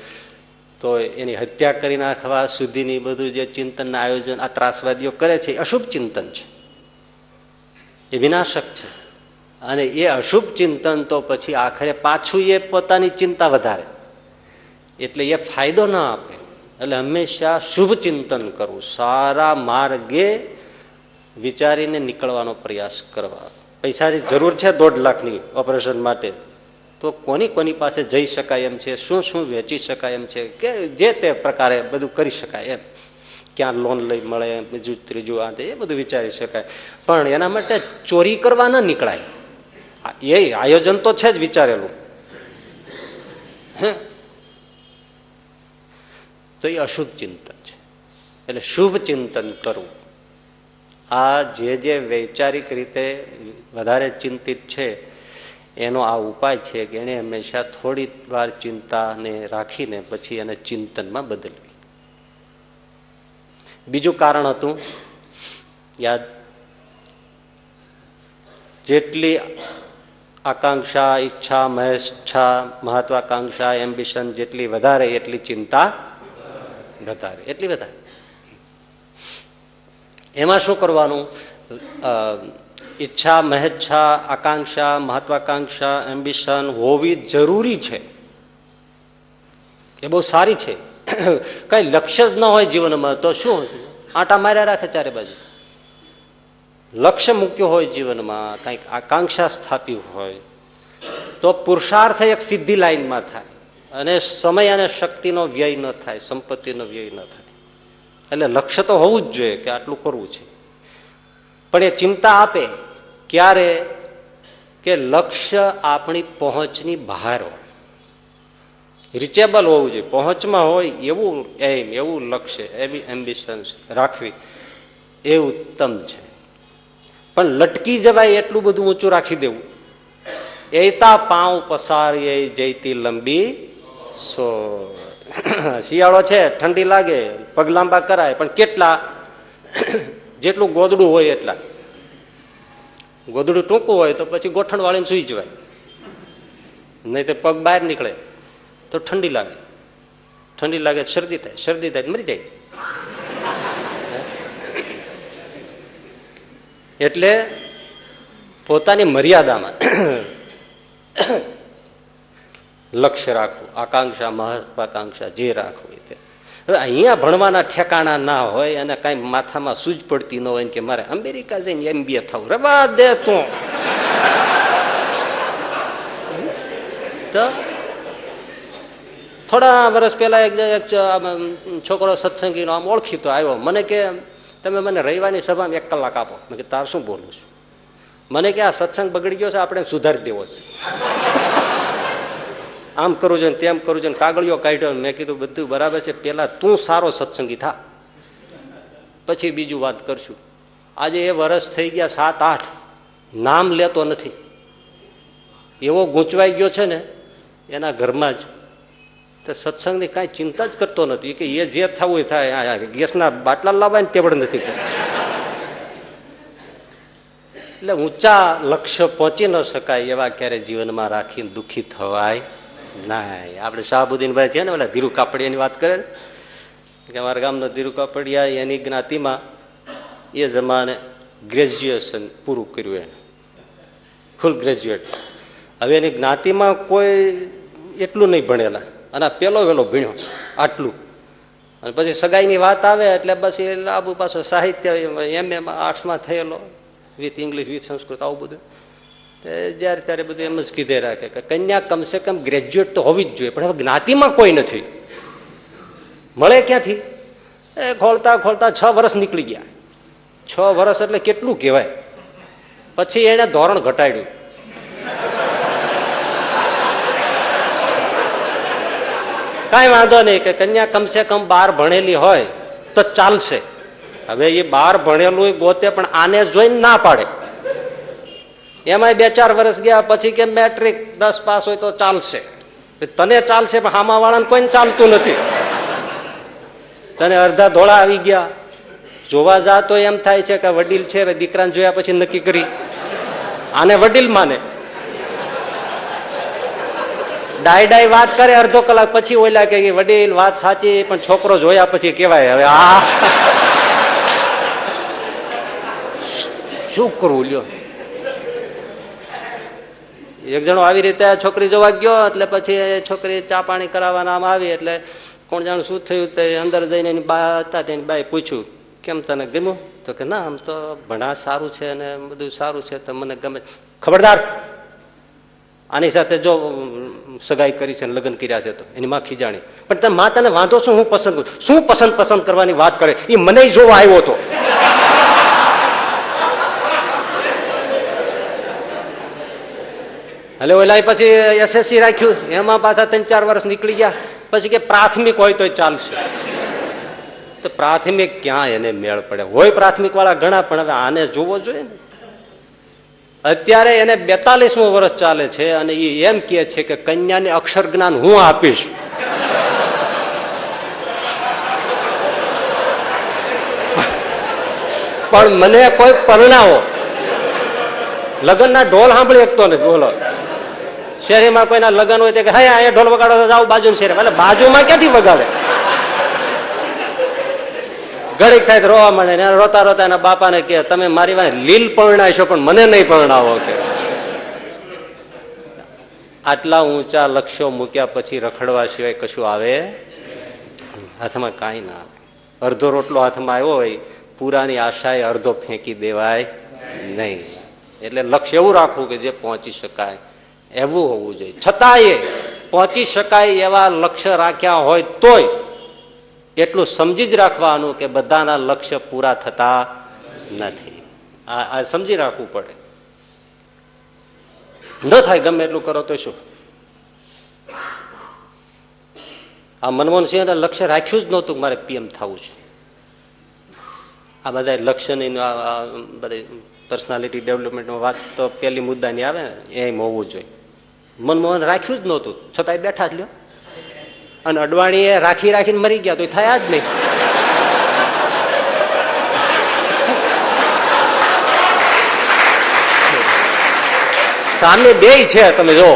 તો એની હત્યા કરી નાખવા સુધીની બધું જે ચિંતનના આયોજન આ ત્રાસવાદીઓ કરે છે એ અશુભ ચિંતન છે, એ વિનાશક છે. અને એ અશુભ ચિંતન તો પછી આખરે પાછું એ પોતાની ચિંતા વધારે, એટલે એ ફાયદો ના આપે. એટલે હંમેશા શુભ ચિંતન કરવું, સારા માર્ગે વિચારીને નીકળવાનો પ્રયાસ કરવા. પૈસાની જરૂર છે 1.5 લાખની ઓપરેશન માટે, તો કોની કોની પાસે જઈ શકાય એમ છે, શું શું વેચી શકાય એમ છે, કે જે તે પ્રકારે બધું કરી શકાય એમ. ક્યાં લોન લઈ મળે, બીજું ત્રીજું આ એ બધું વિચારી શકાય. પણ એના માટે ચોરી કરવા ન નીકળાય. એ આયોજન તો છે જ વિચારેલું, તો એ અશુભ ચિંતન છે. એટલે શુભ ચિંતન કરવું. આ જે વૈચારિક રીતે વધારે ચિંતિત છે એનો આ ઉપાય છે કે એને હંમેશા થોડી વાર ચિંતાને રાખીને પછી એને ચિંતનમાં બદલવી. બીજું કારણ હતું યાદ, જેટલી આકાંક્ષા, ઈચ્છા, મહેચ્છા, મહત્વાકાંક્ષા, એમ્બિશન જેટલી વધારે એટલી ચિંતા વધારે, એટલી વધારે. એમાં શું કરવાનું? ઈચ્છા, મહેચ્છા, આકાંક્ષા, મહત્વાકાંક્ષા, એમ્બિશન હોવી જરૂરી છે, એ બહુ સારી છે. કઈ લક્ષ્ય જ ન હોય જીવનમાં તો શું આંટા માર્યા રાખે ચારે બાજુ. લક્ષ્ય મૂક્યો હોય જીવનમાં, કંઈક આકાંક્ષા સ્થાપી હોય તો પુરુષાર્થ એક સીધી લાઈનમાં થાય અને સમય અને શક્તિનો વ્યય ન થાય, સંપત્તિનો વ્યય ન થાય. એટલે લક્ષ્ય તો હોવું જ જોઈએ કે આટલું કરવું છે. પણ એ ચિંતા આપે ક્યારે? કે લક્ષ્ય આપણી પહોંચની બહાર હોય, રીચેબલ હોવું જોઈએ, પહોંચમાં હોય એવું એમ, એવું લક્ષ્ય, એવી એમ્બિશન રાખવી એ ઉત્તમ છે. પણ લટકી જવાય એટલું બધું ઊંચું રાખી દેવું, એતા પાઉં પસારીએ જઈતી લંબી સો. શિયાળો છે, ઠંડી લાગે, પગ લાંબા કરાય, પણ કેટલા? જેટલું ગોદડું હોય એટલા. ગોદડું ટૂંકું હોય તો પછી ગોઠણ વાળીને સૂઈ જવાય, નહીં તો પગ બહાર નીકળે તો ઠંડી લાગે, ઠંડી લાગે શરદી થાય, શરદી થાય મરી જાય. એટલે પોતાની મર્યાદામાં લક્ષ્ય રાખવું, આકાંક્ષા, મહત્વાકાંક્ષા જે રાખવું તે. હવે અહીંયા ભણવાના ઠેકાણા ના હોય અને કઈ માથામાં સૂજ પડતી ન હોય કે મારે અમેરિકા જઈને MBA થવું, રવા દે તું. તો થોડા વર્ષ પહેલા એક છોકરો સત્સંગીનો આમ ઓળખીતો આવ્યો, મને કે તમે મને રવિવારની સભામાં 1 કલાક આપો. મેં કે તાર શું બોલું છું? મને કે આ સત્સંગ બગડી ગયો છે, આપણે સુધારી દેવો છે, આમ કરવું છે, તેમ કરવું છે, કાગળિયો કાઢ્યો. મેં કીધું બધું બરાબર છે, પેલા તું સારો સત્સંગી થા, પછી બીજું વાત કરશું. આજે એ વર્ષ થઈ ગયા 7-8, નામ લેતો નથી. એવો ગૂંચવાઈ ગયો છે ને એના ઘરમાં જ, તો સત્સંગની કાંઈ ચિંતા જ કરતો નથી કે એ જે થવું થાય. ગેસના બાટલા લાવવાની તેવડ નથી. એટલે ઊંચા લક્ષ્ય પહોંચી ન શકાય એવા ક્યારે જીવનમાં રાખીને દુઃખી થવાય ના. આપણે શાહબુદ્દીનભાઈ છે ને ઓલા ધીરુ કાપડિયાની વાત કરે કે અમારા ગામનો ધીરુ કાપડિયા, એની જ્ઞાતિમાં એ જમાને ગ્રેજ્યુએશન પૂરું કર્યું, એને ફૂલ ગ્રેજ્યુએટ. હવે એની જ્ઞાતિમાં કોઈ એટલું નહીં ભણેલા અને પેલો વેલો ભણ્યો આટલું. અને પછી સગાઈની વાત આવે એટલે બસ એ લાંબુ પાછો સાહિત્ય MA આર્ટ્સમાં થયેલો, વિથ ઇંગ્લિશ, વિથ સંસ્કૃત, આવું બધું. જ્યારે ત્યારે બધું એમ જ કીધે રાખે કે કન્યા કમસે કમ ગ્રેજ્યુએટ તો હોવી જ જોઈએ. પણ હવે જ્ઞાતિમાં કોઈ નથી, મળે ક્યાંથી? એ ખોલતા ખોલતા 6 વર્ષ નીકળી ગયા. 6 વર્ષ એટલે કેટલું કહેવાય. પછી એને ધોરણ ઘટાડ્યું. કાંઈ વાંધો નહીં કે કન્યા કમસે કમ 12 ભણેલી હોય તો ચાલશે. હવે એ 12 ભણેલું ગોતે, પણ આને જોઈને ના પાડે. એમાંય 2-4 વર્ષ ગયા પછી કે મેટ્રિક 10 પાસ હોય તો ચાલશે. તને ચાલશે પણ હામા વાળાને કોઈને ચાલતું નથી. તને અડધા ધોળા આવી ગયા. જોવા જા તો એમ થાય છે કે વડીલ છે, દીકરાને જોયા પછી નક્કી કરી આને વડીલ માને. ડાય વાત કરે અડધો કલાક પછી ઓલા કે વડીલ વાત સાચી, પણ છોકરો જોયા પછી કેવાય. હવે આ શું કરવું લ્યો? એક જણો આવી રીતે છોકરી જોવા ગયો, એટલે પછી છોકરી ચા પાણી કરાવવાના આમ આવી, એટલે કોણ જાણ શું થયું તે અંદર જઈને એની બા હતા તેની બાએ પૂછ્યું કેમ તને ગમ્યું? તો કે ના, આમ તો ભણા સારું છે અને બધું સારું છે તો મને ગમે. ખબરદાર, આની સાથે જો સગાઈ કરી છે, લગ્ન કર્યા છે તો એની માં ખીજાણી. પણ તમે માં તને વાંધો શું? હું પસંદ કરું. શું પસંદ કરવાની વાત કરે? એ મને જોવા આવ્યો હતો. એટલે ઓલા પછી SSC રાખ્યું, એમાં પાછા 3-4 વર્ષ નીકળી ગયા. પછી કે પ્રાથમિક હોય તો ચાલશે. તો પ્રાથમિક ક્યાં એને મેળ પડે? હોય પ્રાથમિક વાળા ઘણા, પણ હવે આને જોવો જોઈએ ને. અત્યારે એને 42મું વર્ષ ચાલે છે અને એ એમ કે છે કે કન્યાને અક્ષર જ્ઞાન હું આપીશ. પણ મને કોઈ પરણાવો, લગ્નના ઢોલ સાંભળી શકતો નથી. બોલો, શેરીમાં કોઈના લગ્ન હોય તો કે હા અહીંયા ઢોલ વગાડો જાવ બાજુ શેરી, એટલે બાજુમાં ક્યાંથી વગાડે? ઘડીક થાય તો રોવા માંડે, રોતા રોતા એના બાપાને કે તમે મારી વાત લીલ પરણાશો પણ મને નહીં પરણાવો. કે આટલા ઊંચા લક્ષ્યો મૂક્યા પછી રખડવા સિવાય કશું આવે હાથમાં? કાંઈ ના આવે. અડધો રોટલો હાથમાં આવ્યો હોય, પૂરાની આશાએ અડધો ફેંકી દેવાય નહીં. એટલે લક્ષ્ય એવું રાખવું કે જે પહોંચી શકાય એવું હોવું જોઈએ. છતાંય પહોંચી શકાય એવા લક્ષ્ય રાખ્યા હોય તોય એટલું સમજી જ રાખવાનું કે બધાના લક્ષ્ય પૂરા થતા નથી. આ સમજી રાખવું પડે. ન થાય ગમે એટલું કરો તો શું? આ મનમોહનસિંહે લક્ષ્ય રાખ્યું જ નહોતું મારે પીએમ થવું છે. આ બધા લક્ષ્યની બધી પર્સનાલિટી ડેવલપમેન્ટમાં વાત તો પેલી મુદ્દાની આવે ને એમ હોવું જોઈએ. મનમોહન રાખ્યું જ નહોતું છતાંય બેઠા જ લ્યો. અને અડવાણીએ રાખી રાખીને મરી ગયા તો થયા જ નહીં. સામે બે છે, તમે જો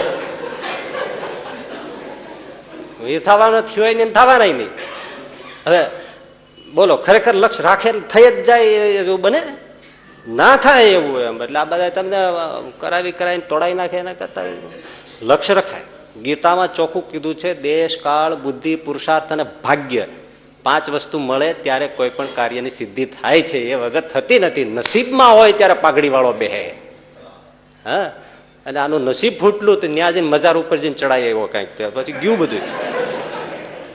એ થવાનો થયો ને થવાના નહીં. હવે બોલો ખરેખર લક્ષ્ય રાખેલ થઈ જ જાય એવું બને? ના થાય એવું એમ. એટલે આ બધા તમને કરાવીને તોડાવી નાખે એના કરતા લક્ષ્ય રખાય. ગીતામાં ચોખ્ખું કીધું છે, દેશ, કાળ, બુદ્ધિ, પુરુષાર્થ અને ભાગ્ય 5 વસ્તુ મળે ત્યારે કોઈ પણ કાર્યની સિદ્ધિ થાય છે. એ વગર થતી નથી. નસીબમાં હોય ત્યારે પાઘડી વાળો બેહે. હા, અને આનું નસીબ ફૂટલું તો ત્યાં જઈને મજાર ઉપર જઈને ચડાય એવો કઈક પછી ગયું બધું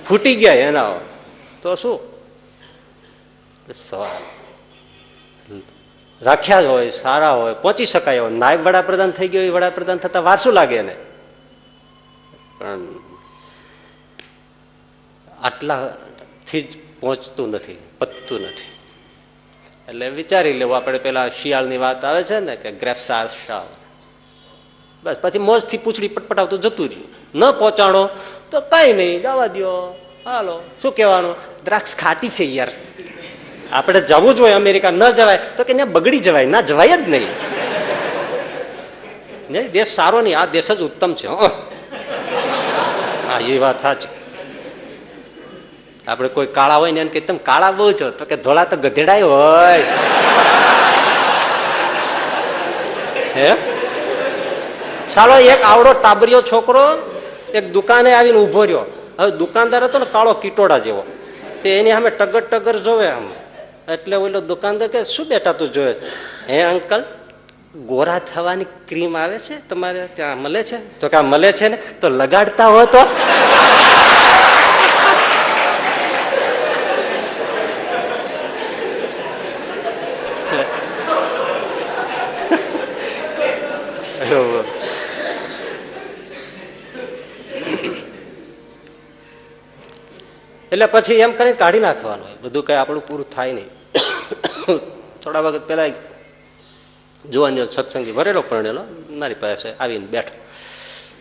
ફૂટી ગયા એના તો શું સવાલ. રાખ્યા જ હોય, સારા હોય, પહોંચી શકાય હોય. નાયબ વડાપ્રધાન થઈ ગયો, એ વડાપ્રધાન થતા વાર શું લાગે એને? પણ આટલાથી જ પહોંચતું નથી, પતતું નથી. એટલે વિચારી લેવું આપણે. પેલા શિયાળની વાત આવે છે ને કે ગ્રેફ્સાર શાલ, બસ પછી મોજથી પૂછડી પટપટાવતું જતું રહ્યું. ન પહોંચાડો તો કઈ નહીં, જવા દો, હાલો. શું કહેવાનું? દ્રાક્ષ ખાટી છે યાર, આપણે જવું જ હોય અમેરિકા, ન જવાય તો કે ત્યાં બગડી જવાય, ના જવાય જ નહીં. દેશ સારો નહીં, આ દેશ જ ઉત્તમ છે. હા, એ વાત સાચી. આપણે કોઈ કાળા હોય ને એને કે તમે કાળા બહુ છો, તો કે ધોળા તો ગધેડાય હોય. હે ચાલો, એક આવડો ટાબરિયો છોકરો એક દુકાને આવીને ઉભો રહ્યો. હવે દુકાનદાર હતો ને કાળો કીટોડા જેવો, તે એની સામે ટગર ટગર જોવે આમ. એટલે ઓલો દુકાનદાર કે શું બેટા તું જોવે? હે અંકલ, ગોરા થવાની ક્રીમ આવે છે તમારે ત્યાં મળે છે? તો કે મળે છે ને, તો લગાડતા હો તો. એટલે પછી એમ કરીને કાઢી નાખવાનું હોય. બધું કઈ આપણું પૂરું થાય નહીં. થોડા વખત પેલા જોવાની સત્સંગી ભરેલો પરણેલો મારી પાસે આવીને બેઠો.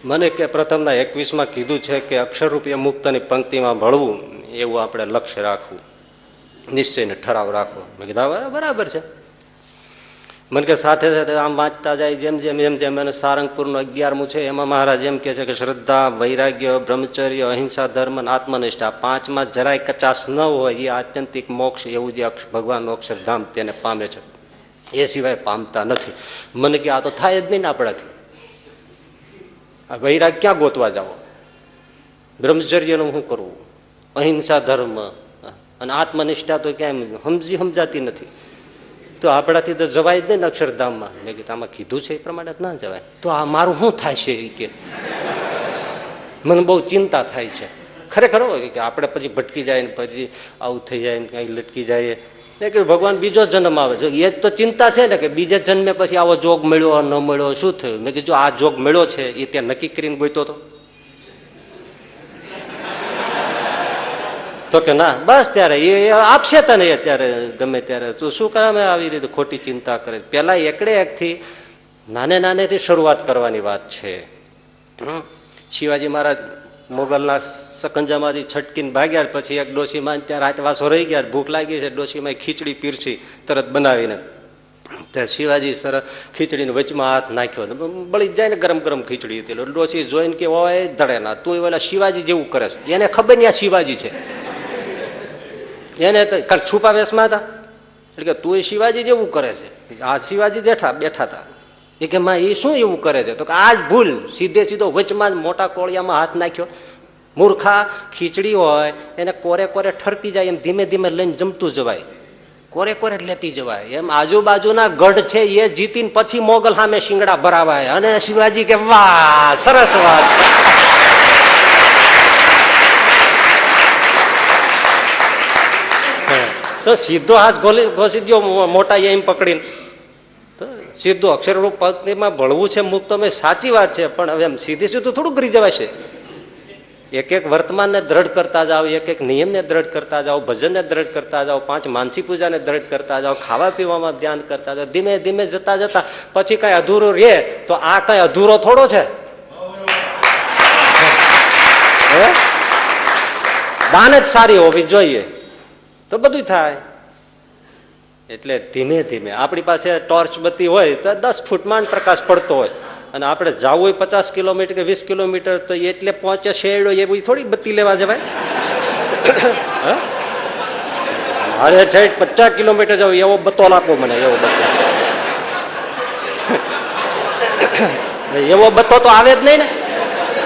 મને કે પ્રથમના 21માં કીધું છે કે અક્ષરરૂપીય મુક્તની પંક્તિમાં ભળવું એવું આપણે લક્ષ્ય રાખવું, નિશ્ચયને ઠરાવ રાખવો. મેં કીધા બરાબર છે. મને કે સાથે સાથે આમ વાંચતા જાય જેમ જેમ એમ જેમ અને સારંગપુરનું 11મું છે એમાં મહારાજ એમ કે છે કે શ્રદ્ધા, વૈરાગ્ય, બ્રહ્મચર્ય, અહિંસા, ધર્મ અને આત્મનિષ્ઠા 5માં જરાય કચાશ ન હોય એ આત્યંતિક મોક્ષ એવું જે ભગવાનનું અક્ષરધામ તેને પામે છે, એ સિવાય પામતા નથી. મને કે આ તો થાય જ નહીં ને આપણાથી. આ વૈરાગ ક્યાં ગોતવા જાવ? બ્રહ્મચર્યનું શું કરવું? અહિંસા, ધર્મ અને આત્મનિષ્ઠા તો ક્યાંય સમજાતી નથી. તો આપણાથી તો જવાય જ નહીં ને અક્ષરધામમાં. મેં કીધું આમાં કીધું છે એ પ્રમાણે ના જવાય. તો આ મારું શું થાય છે એ કે મને બહુ ચિંતા થાય છે. ખરેખર હોય કે આપણે પછી ભટકી જાય ને પછી આવું થઈ જાય ને કઈ લટકી જાય. ને કે ભગવાન બીજો જન્મ આવે છે, એ જ તો ચિંતા છે ને કે બીજે જન્મે પછી આવો જોગ મળ્યો ન મળ્યો શું થયું? મેં કીધું આ જોગ મળ્યો છે એ ત્યાં નક્કી કરીને ગોઈતો હતો તો કે ના બસ ત્યારે એ આપશે તને ત્યારે ગમે ત્યારે. તું શું કરે આવી રીતે ખોટી ચિંતા કરે? પેલા એકડે એકથી નાનેથી શરૂઆત કરવાની વાત છે. શિવાજી મહારાજ મોગલના સકંજામાંથી છટકીને ભાગ્યા, પછી એક ડોશીમાં ત્યાં રાતવાસો રહી ગયા, ભૂખ લાગી છે, ડોશીમાં ખીચડી પીરસી તરત બનાવીને. ત્યાં શિવાજી સરસ ખીચડીને વચમાં હાથ નાખ્યો, બળી જાય ને ગરમ ગરમ ખીચડી હતી. ડોસી જોઈને કે હોય ધડે ના, તું પેલા શિવાજી જેવું કરે છે. એને ખબર નહીં આ શિવાજી છે, એને કારણ છુપા વેશમાં હતા એટલે કે તું એ શિવાજી જેવું કરે છે. આ શિવાજી બેઠા હતા એ કે માં એ શું એવું કરે છે? તો કે આ જ ભૂલ, સીધે સીધો વચમાં જ મોટા કોળિયામાં હાથ નાખ્યો. મૂર્ખા, ખીચડી હોય એને કોરે કોરે ઠરતી જાય એમ ધીમે ધીમે લઈને જમતું જવાય, કોરે કોરે લેતી જવાય. એમ આજુબાજુના ગઢ છે એ જીતીને પછી મોગલ સામે શિંગડા ભરાવાય. અને શિવાજી કે વાહ સરસ વાત. તો સીધો હાથ ઘોસી દો મોટા એમ પકડીને. સીધું અક્ષરરૂપ પંક્તિમાં ભળવું છે મુક્ત અમે સાચી વાત છે, પણ હવે એમ સીધી સીધું થોડું કરી જવાશે. એક એક વર્તમાનને દ્રઢ કરતા જાઓ, એક એક નિયમને દ્રઢ કરતા જાઓ, ભજનને દ્રઢ કરતા જાઓ, 5 માનસી પૂજાને દ્રઢ કરતા જાઓ, ખાવા પીવામાં ધ્યાન કરતા જાઓ. ધીમે ધીમે જતા જતા પછી કઈ અધૂરો રહે તો આ કઈ અધૂરો થોડો છે. દાન જ સારી હોવી જોઈએ તો બધું થાય. એટલે ધીમે ધીમે આપણી પાસે ટોર્ચ બત્તી હોય તો 10 ફૂટમાં પ્રકાશ પડતો હોય, અને આપણે જવું હોય 50 કિલોમીટર કે 20 કિલોમીટર તો એટલે પહોંચે શેડો એવી થોડી બત્તી લેવા જવાય. અરે ઠેઠ 50 કિલોમીટર જાવ એવો બત્તો આપો મને, એવો બત્તો. એવો બત્તો તો આવે જ નહીં ને,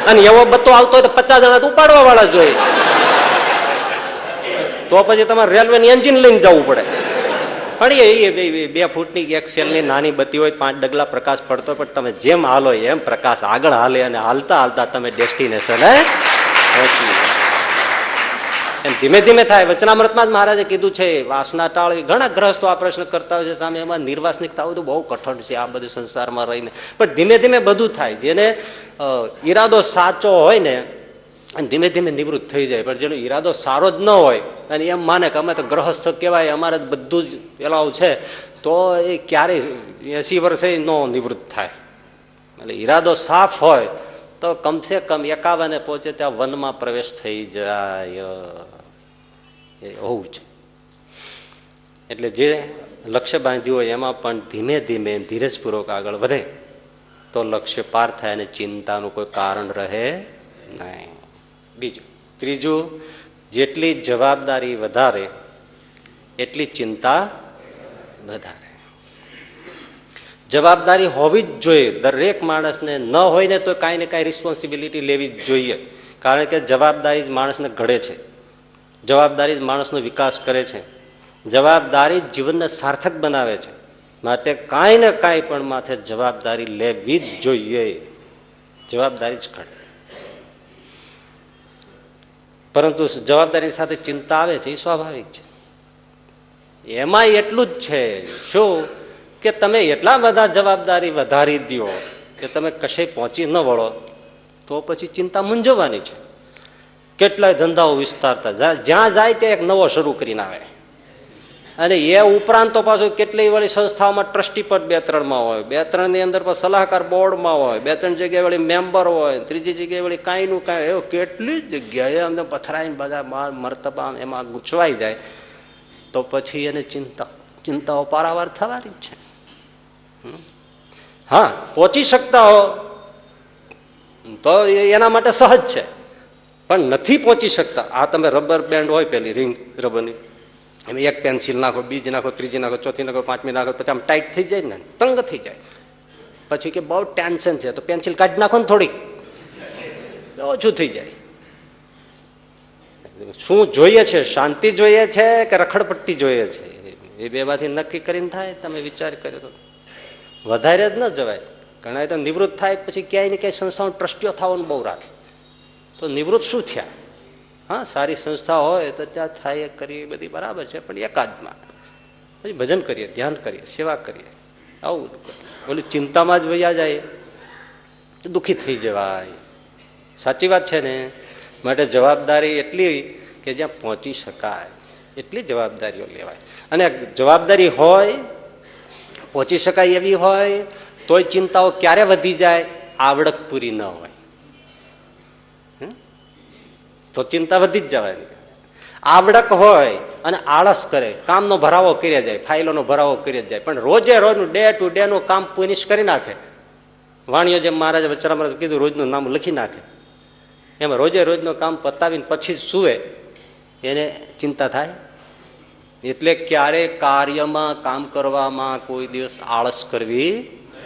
અને એવો બત્તો આવતો હોય તો 50 જણા તો ઉપાડવા વાળા જોઈએ. તો પછી તમારે રેલવેની એન્જિન લઈને જવું પડે. પણ એ 2 ફૂટની 1 સેલની નાની બત્તી હોય, 5 ડગલા પ્રકાશ પડતો, પણ તમે જેમ હાલો એમ પ્રકાશ આગળ હાલે, અને હાલતા હાલતા તમે ડેસ્ટિનેશન પહોંચી. એમ ધીમે ધીમે થાય. વચનામૃતમાં જ મહારાજે કીધું છે વાસના ટાળવી. ઘણા ગ્રહસ્થો આ પ્રશ્ન કરતા હોય છે સામે, એમાં નિર્વાસનિકતા બધું બહુ કઠણ છે આ બધું સંસારમાં રહીને. પણ ધીમે ધીમે બધું થાય. જેને ઈરાદો સાચો હોય ને અને ધીમે ધીમે નિવૃત્ત થઈ જાય. પણ જેનો ઈરાદો સારો જ ન હોય અને એમ માને કે અમે તો ગ્રહસ્થ કહેવાય, અમારે બધું જ પેલાવું છે, તો એ ક્યારેય 80 વર્ષે ન નિવૃત્ત થાય. એટલે ઈરાદો સાફ હોય તો કમસે કમ 51 પહોંચે ત્યાં વનમાં પ્રવેશ થઈ જાય. એ હોવું છે. એટલે જે લક્ષ્ય બાંધ્યું હોય એમાં પણ ધીમે ધીમે ધીરજપૂર્વક આગળ વધે તો લક્ષ્ય પાર થાય અને ચિંતાનું કોઈ કારણ રહે નહીં. બીજું, ત્રીજું, જેટલી જવાબદારી વધારે એટલી ચિંતા વધારે. જવાબદારી હોવી જ જોઈએ દરેક માણસને. ન હોય ને તો કાંઈ ને કાંઈ રિસ્પોન્સિબિલિટી લેવી જ જોઈએ. કારણ કે જવાબદારી જ માણસને ઘડે છે, જવાબદારી જ માણસનો વિકાસ કરે છે, જવાબદારી જ જીવનને સાર્થક બનાવે છે. માટે કાંઈ ને કાંઈ પણ માથે જવાબદારી લેવી જ જોઈએ. જવાબદારી જ ઘડે. પરંતુ જવાબદારી સાથે ચિંતા આવે છે એ સ્વાભાવિક છે. એમાં એટલું જ છે શું કે તમે એટલા બધા જવાબદારી વધારી દો કે તમે કશે પહોંચી ન વળો તો પછી ચિંતા મૂંઝવવાની છે. કેટલાય ધંધાઓ વિસ્તારતા જ્યાં જાય ત્યાં એક નવો શરૂ કરીને આવે. અને એ ઉપરાંત તો પાછું કેટલી વળી સંસ્થાઓમાં ટ્રસ્ટી પદ 2-3માં હોય, 2-3 ની અંદર પાછું સલાહકાર બોર્ડમાં હોય, 2-3 જગ્યાએ વળી મેમ્બર હોય, ત્રીજી જગ્યાએ વળી કાંઈનું કાંઈ એવું કેટલી જગ્યાએ અમને પથરાઈને બધા મરતબા એમાં ગૂંચવાઈ જાય તો પછી એને ચિંતાઓ પારાવાર થવાની જ છે. હા, પહોંચી શકતા હો તો એના માટે સહજ છે, પણ નથી પહોંચી શકતા. આ તમે રબર બેન્ડ હોય પેલી રિંગ રબરની, એમાં એક પેન્સિલ નાખો, બીજી નાખો, ત્રીજી નાખો, ચોથી નાખો, પાંચમી નાખો, પછી આમ ટાઈટ થઈ જાય ને, તંગ થઈ જાય. પછી કે બહુ ટેન્શન છે તો પેન્સિલ કાઢી નાખો ને થોડીક, ઓછું થઈ જાય. શું જોઈએ છે? શાંતિ જોઈએ છે કે રખડપટ્ટી જોઈએ છે? એ બેમાંથી નક્કી કરીને થાય. તમે વિચાર કર્યો તો વધારે જ ન જવાય. ઘણા તો નિવૃત્ત થાય પછી ક્યાંય ને ક્યાંય સંસ્થાઓ ટ્રસ્ટીઓ થવાનું બહુ રાખે. તો નિવૃત્ત શું થયા? હા, સારી સંસ્થા હોય તો ત્યાં થાય કરીએ, બધી બરાબર છે, પણ એકાદમાં પછી ભજન કરીએ, ધ્યાન કરીએ, સેવા કરીએ, આવું બધું કરીએ. ઓલી ચિંતામાં જ વયા જાય દુઃખી થઈ જવાય. સાચી વાત છે ને? માટે જવાબદારી એટલી કે જ્યાં પહોંચી શકાય એટલી જવાબદારીઓ લેવાય. અને જવાબદારી હોય, પહોંચી શકાય એવી હોય તોય ચિંતાઓ ક્યારે વધી જાય? આવડત પૂરી ન હોય તો ચિંતા વધી જ જવાની. આવડક હોય અને આળસ કરે, કામનો ભરાવો કર્યા જાય, ફાઇલોનો ભરાવો કર્યા જાય, પણ રોજે રોજનું ડે ટુ ડે નું કામ ફિનિશ કરી નાખે. વાણીઓ જેમ મહારાજે વચરામૃત કીધું, રોજનું નામ લખી નાખે. એમાં રોજે રોજનું કામ પતાવીને પછી સુવે, એને ચિંતા થાય. એટલે ક્યારે કાર્યમાં કામ કરવામાં કોઈ દિવસ આળસ કરવી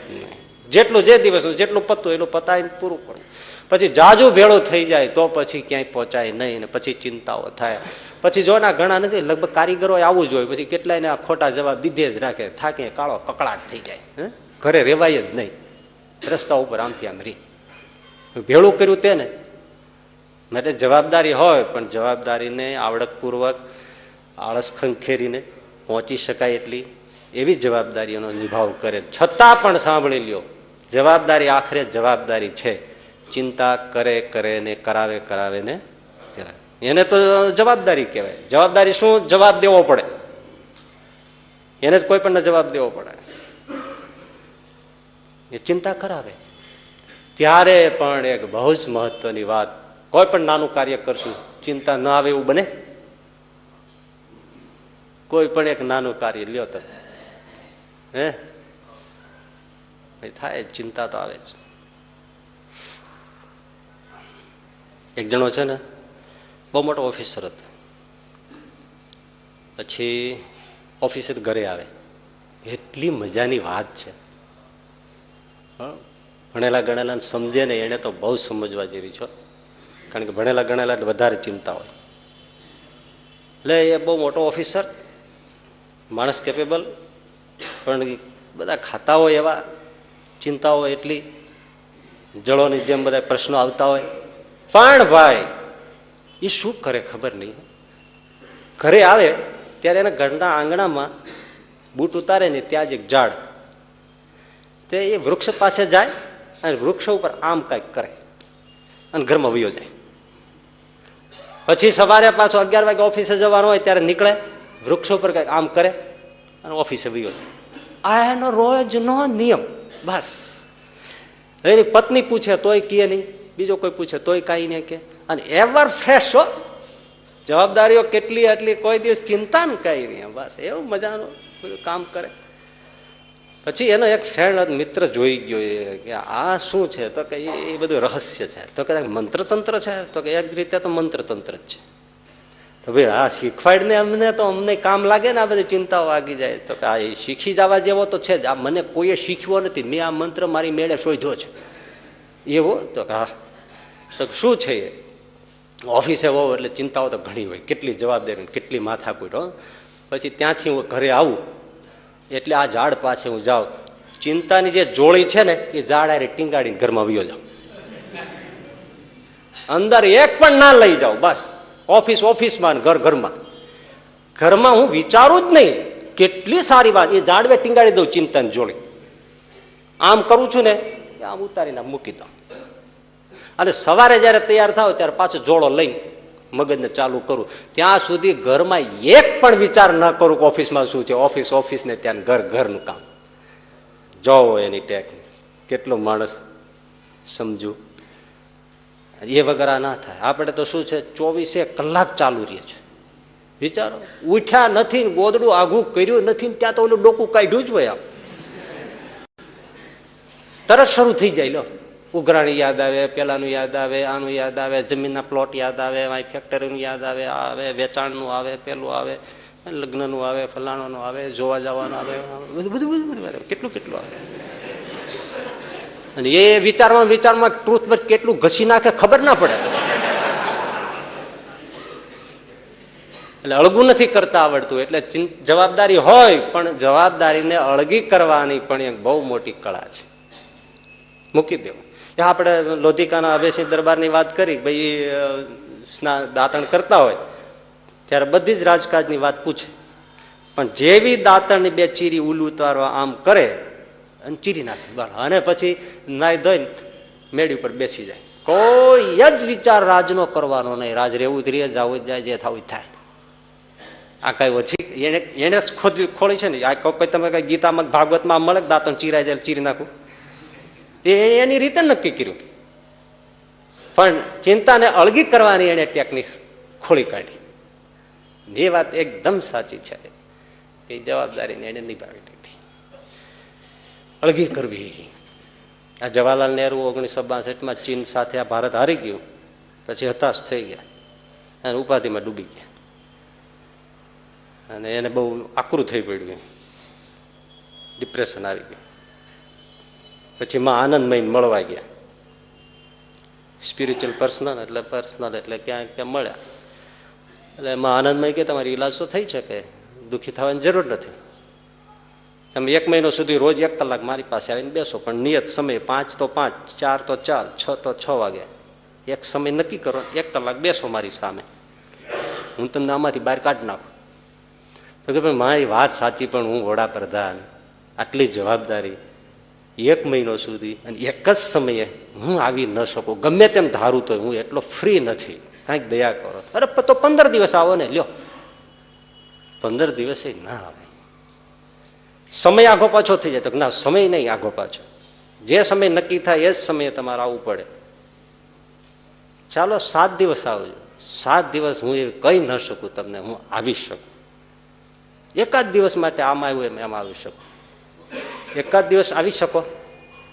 નહીં. જેટલું જે દિવસનું જેટલું પતું એટલું પતાવીને પૂરું કરવું. પછી જાજુ ભેળું થઈ જાય તો પછી ક્યાંય પહોંચાય નહીં ને પછી ચિંતાઓ થાય. પછી જો ના ઘણા નથી, લગભગ કારીગરો આવું જ હોય. પછી કેટલાયને આ ખોટા જવાબ દીધે જ રાખે, થાકે કાળો કકડાટ થઈ જાય, ઘરે રેવાય જ નહીં, રસ્તા ઉપર આમથી આમ રી ભેળું કર્યું તેને માટે જવાબદારી હોય, પણ જવાબદારીને આવડતપૂર્વક આળસ ખંખેરીને પહોંચી શકાય એટલી એવી જવાબદારીઓનો નિભાવ કરે. છતાં પણ સાંભળી લ્યો, જવાબદારી આખરે જવાબદારી છે. ચિંતા કરે કરે ને કરાવે કરાવે ને કરાવે, એને તો જવાબદારી કહેવાય. જવાબદારી શું? જવાબ દેવો પડે, એને જ કોઈ પણ જવાબ દેવો પડે. એ ચિંતા કરાવે. ત્યારે પણ એક બહુ જ મહત્વની વાત, કોઈ પણ નાનું કાર્ય કરશું ચિંતા ન આવે એવું બને? કોઈ પણ એક નાનું કાર્ય લ્યો તમે, થાય ચિંતા તો આવે જ. એક જણો છે ને બહુ મોટો ઓફિસર હતો. પછી ઓફિસે ઘરે આવે, એટલી મજાની વાત છે. ભણેલા ગણેલા સમજે ને એને તો બહુ સમજવા જેવી છે, કારણ કે ભણેલા ગણેલા વધારે ચિંતા હોય. એટલે એ બહુ મોટો ઓફિસર, માણસ કેપેબલ, પણ બધા ખાતા હોય એવા, ચિંતાઓ એટલી, જળોની જેમ બધા પ્રશ્નો આવતા હોય. પણ ભાઈ એ શું કરે ખબર નહીં. ઘરે આવે ત્યારે એના ઘરના આંગણામાં બૂટ ઉતારે ને ત્યાં જ એક ઝાડ, તે એ વૃક્ષ પાસે જાય અને વૃક્ષ ઉપર આમ કાંઈક કરે અને ઘરમાં વયો જાય. પછી સવારે પાછો 11 વાગે ઓફિસે જવાનું હોય ત્યારે નીકળે, વૃક્ષ ઉપર કાંઈક આમ કરે અને ઓફિસે વયો જાય. આ એનો રોજનો નિયમ. બસ એની પત્ની પૂછે તોય કહે નહીં, બીજો કોઈ પૂછે તોય કાંઈ નહીં કે. અને એવર ફ્રેશ હો, જવાબદારીઓ કેટલી એટલી, કોઈ દિવસ ચિંતા ને કઈ નહીં. બસ એવું મજાનું બધું કામ કરે. પછી એનો એક ફ્રેન્ડ મિત્ર જોઈ ગયો કે આ શું છે, તો કે એ બધું રહસ્ય છે. તો કે મંત્રતંત્ર છે, તો કે એક રીતે તો મંત્રતંત્ર જ છે. તો ભાઈ આ શીખવાડ ને અમને, તો અમને કામ લાગે ને આ બધી ચિંતાઓ વાગી જાય. તો કે આ શીખી જવા જેવો તો છે જ, આ મને કોઈએ શીખ્યો નથી, મેં આ મંત્ર મારી મેળે શોધ્યો છે એવો. તો કે હા. તો શું છે એ? ઓફિસે હોવ એટલે ચિંતાઓ તો ઘણી હોય, કેટલી જવાબદારી, કેટલી માથાકૂટ. પછી ત્યાંથી હું ઘરે આવું એટલે આ ઝાડ પાસે હું જાઉં, ચિંતાની જે જોડી છે ને એ ઝાડ આરે ટીંગાડીને ઘરમાં વયો જાઉં, અંદર એક પણ ના લઈ જાઉં. બસ ઓફિસમાં, ઘરમાં હું વિચારું જ નહીં. કેટલી સારી વાત, એ ઝાડવે ટીંગાડી દઉં ચિંતાની જોડી, આમ કરું છું ને આમ ઉતારીને મૂકી દઉં. અને સવારે જયારે તૈયાર થાવ ત્યારે પાછો જોડો લઈને મગજને ચાલુ કરું. ત્યાં સુધી ઘરમાં એક પણ વિચાર ન કરું કે ઓફિસમાં શું છે, ઓફિસ ને ત્યાં ઘરનું કામ. જોવો એની ટેકનિક, કેટલો માણસ સમજુ. એ વગર ના થાય. આપણે તો શું છે, 24 કલાક ચાલુ રહે છે. વિચારો, ઉઠ્યા નથી, ગોદડું આઘું કર્યું નથી, ત્યાં તો ઓલું ડોકું કાઢ્યું જ હોય. આમ તરત શરૂ થઈ જાય. લો, ઉઘરાણી યાદ આવે, પેલાનું યાદ આવે, આનું યાદ આવે, જમીનના પ્લોટ યાદ આવે, ફેક્ટરીનું યાદ આવે, વેચાણનું આવે, પેલું આવે, લગ્નનું આવે, ફલાણાનું આવે, જોવા જવાનું આવે, બધું કેટલું આવે. અને એ વિચારમાં ટ્રુથ પર કેટલું ઘસી નાખે ખબર ના પડે. એટલે અળગું નથી કરતા આવડતું. એટલે જવાબદારી હોય, પણ જવાબદારીને અળગી કરવાની પણ એક બહુ મોટી કળા છે. મૂકી દેવું. આપણે લોધિકાના અભયસિંહ દરબારની વાત કરી, ભાઈ દાંતણ કરતા હોય ત્યારે બધી જ રાજકાજની વાત પૂછે, પણ જેવી દાંતણની બે ચીરી ઉલું ઉતારવા આમ કરે અને ચીરી નાખે, અને પછી નાઈ ધોઈને મેળી ઉપર બેસી જાય. કોઈ જ વિચાર રાજનો કરવાનો નહીં. રાજ રહેવું જ રહે, જવું જ જાય, જે થવું જ થાય. આ કઈ ઓછી એને જ ખોળી છે ને. આ કોઈ તમે કઈ ગીતામાં ભાગવતમાં મળે દાંતણ ચીરાઈ જાય ચીરી નાખું, એની રીતે નક્કી કર્યું. પણ ચિંતાને અળગી કરવાની એને ટેકનિક ખોળી કાઢી. એ વાત એકદમ સાચી છે. એ જવાબદારીને એને નિભાવી લીધી, અળગી કરવી. આ જવાહરલાલ નહેરુ 1962માં ચીન સાથે આ ભારત હારી ગયું, પછી હતાશ થઈ ગયા અને ઉપાધિમાં ડૂબી ગયા અને એને બહુ આકરું થઈ પડ્યું, ડિપ્રેશન આવી ગયું. પછી માં આનંદમય મળવા ગયા, સ્પિરિચ્યુઅલ પર્સનલ એટલે ક્યાં ક્યાં મળ્યા. એટલે એમાં આનંદમય કે તમારી ઈલાજ તો થઈ શકે, દુઃખી થવાની જરૂર નથી. તમે 1 મહિનો સુધી રોજ 1 કલાક મારી પાસે આવીને બેસો, પણ નિયત સમય 5 તો 5, 4 તો 4, 6 તો 6 વાગે એક સમય નક્કી કરો, 1 કલાક બેસો મારી સામે, હું તમને આમાંથી બહાર કાઢી નાખું. તો કે ભાઈ મારી વાત સાચી, પણ હું વડાપ્રધાન, આટલી જવાબદારી, 1 મહિનો સુધી અને એક જ સમયે હું આવી ન શકું, ગમે તેમ ધારું તો હું એટલો ફ્રી નથી, કાંઈક દયા કરો. અરે તો 15 દિવસ આવો ને, લ્યો 15 દિવસે ના આવે, સમય આઘો પાછો થઈ જાય. તો ના, સમય નહીં આઘો પાછો, જે સમય નક્કી થાય એ જ સમયે તમારે આવવું પડે. ચાલો 7 દિવસ આવજો, 7 દિવસ હું એ કહી ન શકું તમને, હું આવી શકું. એકાદ દિવસ માટે આમ આવ્યું એમ આવી શકું. એકાદ દિવસ આવી શકો?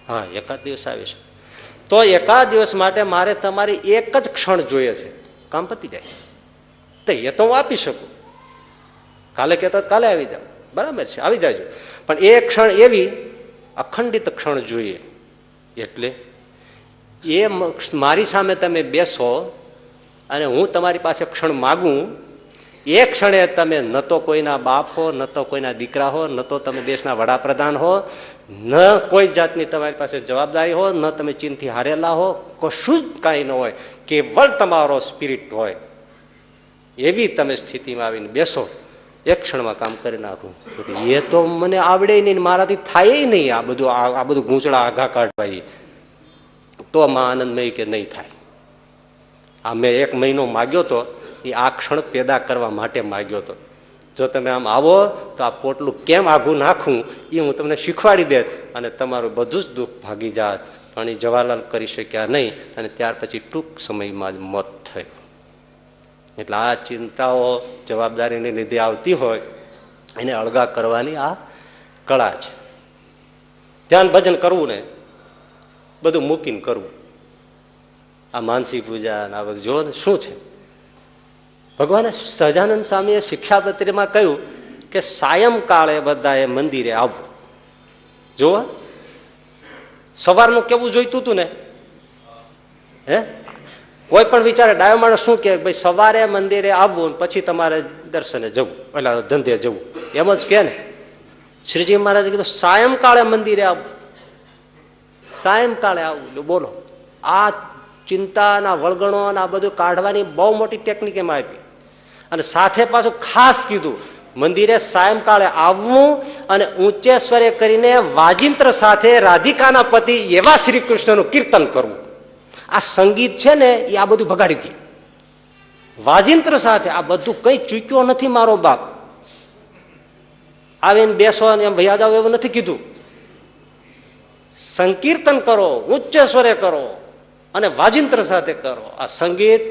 હા, એકાદ દિવસ આવી શકો. તો એકાદ દિવસ માટે મારે તમારી એક જ ક્ષણ જોઈએ છે, કામ પતી જાય. તો એ તો હું આપી શકું, કાલે કહેતા કાલે આવી જાવ, બરાબર છે, આવી જાજો. પણ એ ક્ષણ એવી અખંડિત ક્ષણ જોઈએ. એટલે એ મારી સામે તમે બેસો અને હું તમારી પાસે ક્ષણ માગું, એ ક્ષણે તમે ન તો કોઈના બાપ હો, ન તો કોઈના દીકરા હો, ન તો તમે દેશના વડાપ્રધાન હો, ન કોઈ જાતની તમારી પાસે જવાબદારી હો, ન તમે ચીનથી હારેલા હો, કશું જ કાંઈ ન હોય, કેવળ તમારો સ્પિરિટ હોય. એવી તમે સ્થિતિમાં આવીને બેસો, એક ક્ષણમાં કામ કરી નાખું. એ તો મને આવડે નહીં, મારાથી થાય નહીં આ બધું ગૂંચળા આઘા કાઢવા. તો માં આનંદમય કે નહીં થાય. આ મેં 1 મહિનો માગ્યો તો એ આ ક્ષણ પેદા કરવા માટે માગ્યો હતો. જો તમે આમ આવો તો આ પોટલું કેમ આઘું નાખવું એ હું તમને શીખવાડી દેત અને તમારું બધું જ દુઃખ ભાગી જાત. પણ એ જવાહરલાલ કરી શક્યા નહીં અને ત્યાર પછી ટૂંક સમયમાં જ મોત થયું. એટલે આ ચિંતાઓ જવાબદારીને લીધે આવતી હોય એને અળગા કરવાની આ કળા છે. ધ્યાન ભજન કરવું ને બધું મૂકીને કરવું. આ માનસી પૂજા આ બધું જો ને શું છે. ભગવાને સહજાનંદ સ્વામીએ શિક્ષાપત્રીમાં કહ્યું કે સાયંકાળે બધાએ મંદિરે આવવું. જોવો સવારનું કેવું જોઈતું હતું ને, હે કોઈ પણ વિચારે ડાયો માણસ શું કે ભાઈ સવારે મંદિરે આવવું પછી તમારે દર્શને જવું, એટલે ધંધે જવું, એમ જ કે ને. શ્રીજી મહારાજે કીધું સાયંકાળે મંદિરે આવવું, સાયંકાળે આવવું. બોલો આ ચિંતાના વળગણો આ બધું કાઢવાની બહુ મોટી ટેકનિક એમાં આપી. અને સાથે પાછું ખાસ કીધું મંદિરે સાયંકાળે આવવું અને ઊંચે સ્વરે કરીને વાજિંત્ર સાથે રાધિકાના પતિ એવા શ્રી કૃષ્ણનું કીર્તન કરવું. આ સંગીત છે ને એ આ બધું ભગાડી દે. વાજિંત્ર સાથે આ બધું કઈ ચૂક્યો નથી મારો બાપ. આવીને બેસો અને એમ ભૈયા જાવ એવું નથી કીધું. સંકીર્તન કરો, ઉચ્ચ સ્વરે કરો અને વાજિંત્ર સાથે કરો. આ સંગીત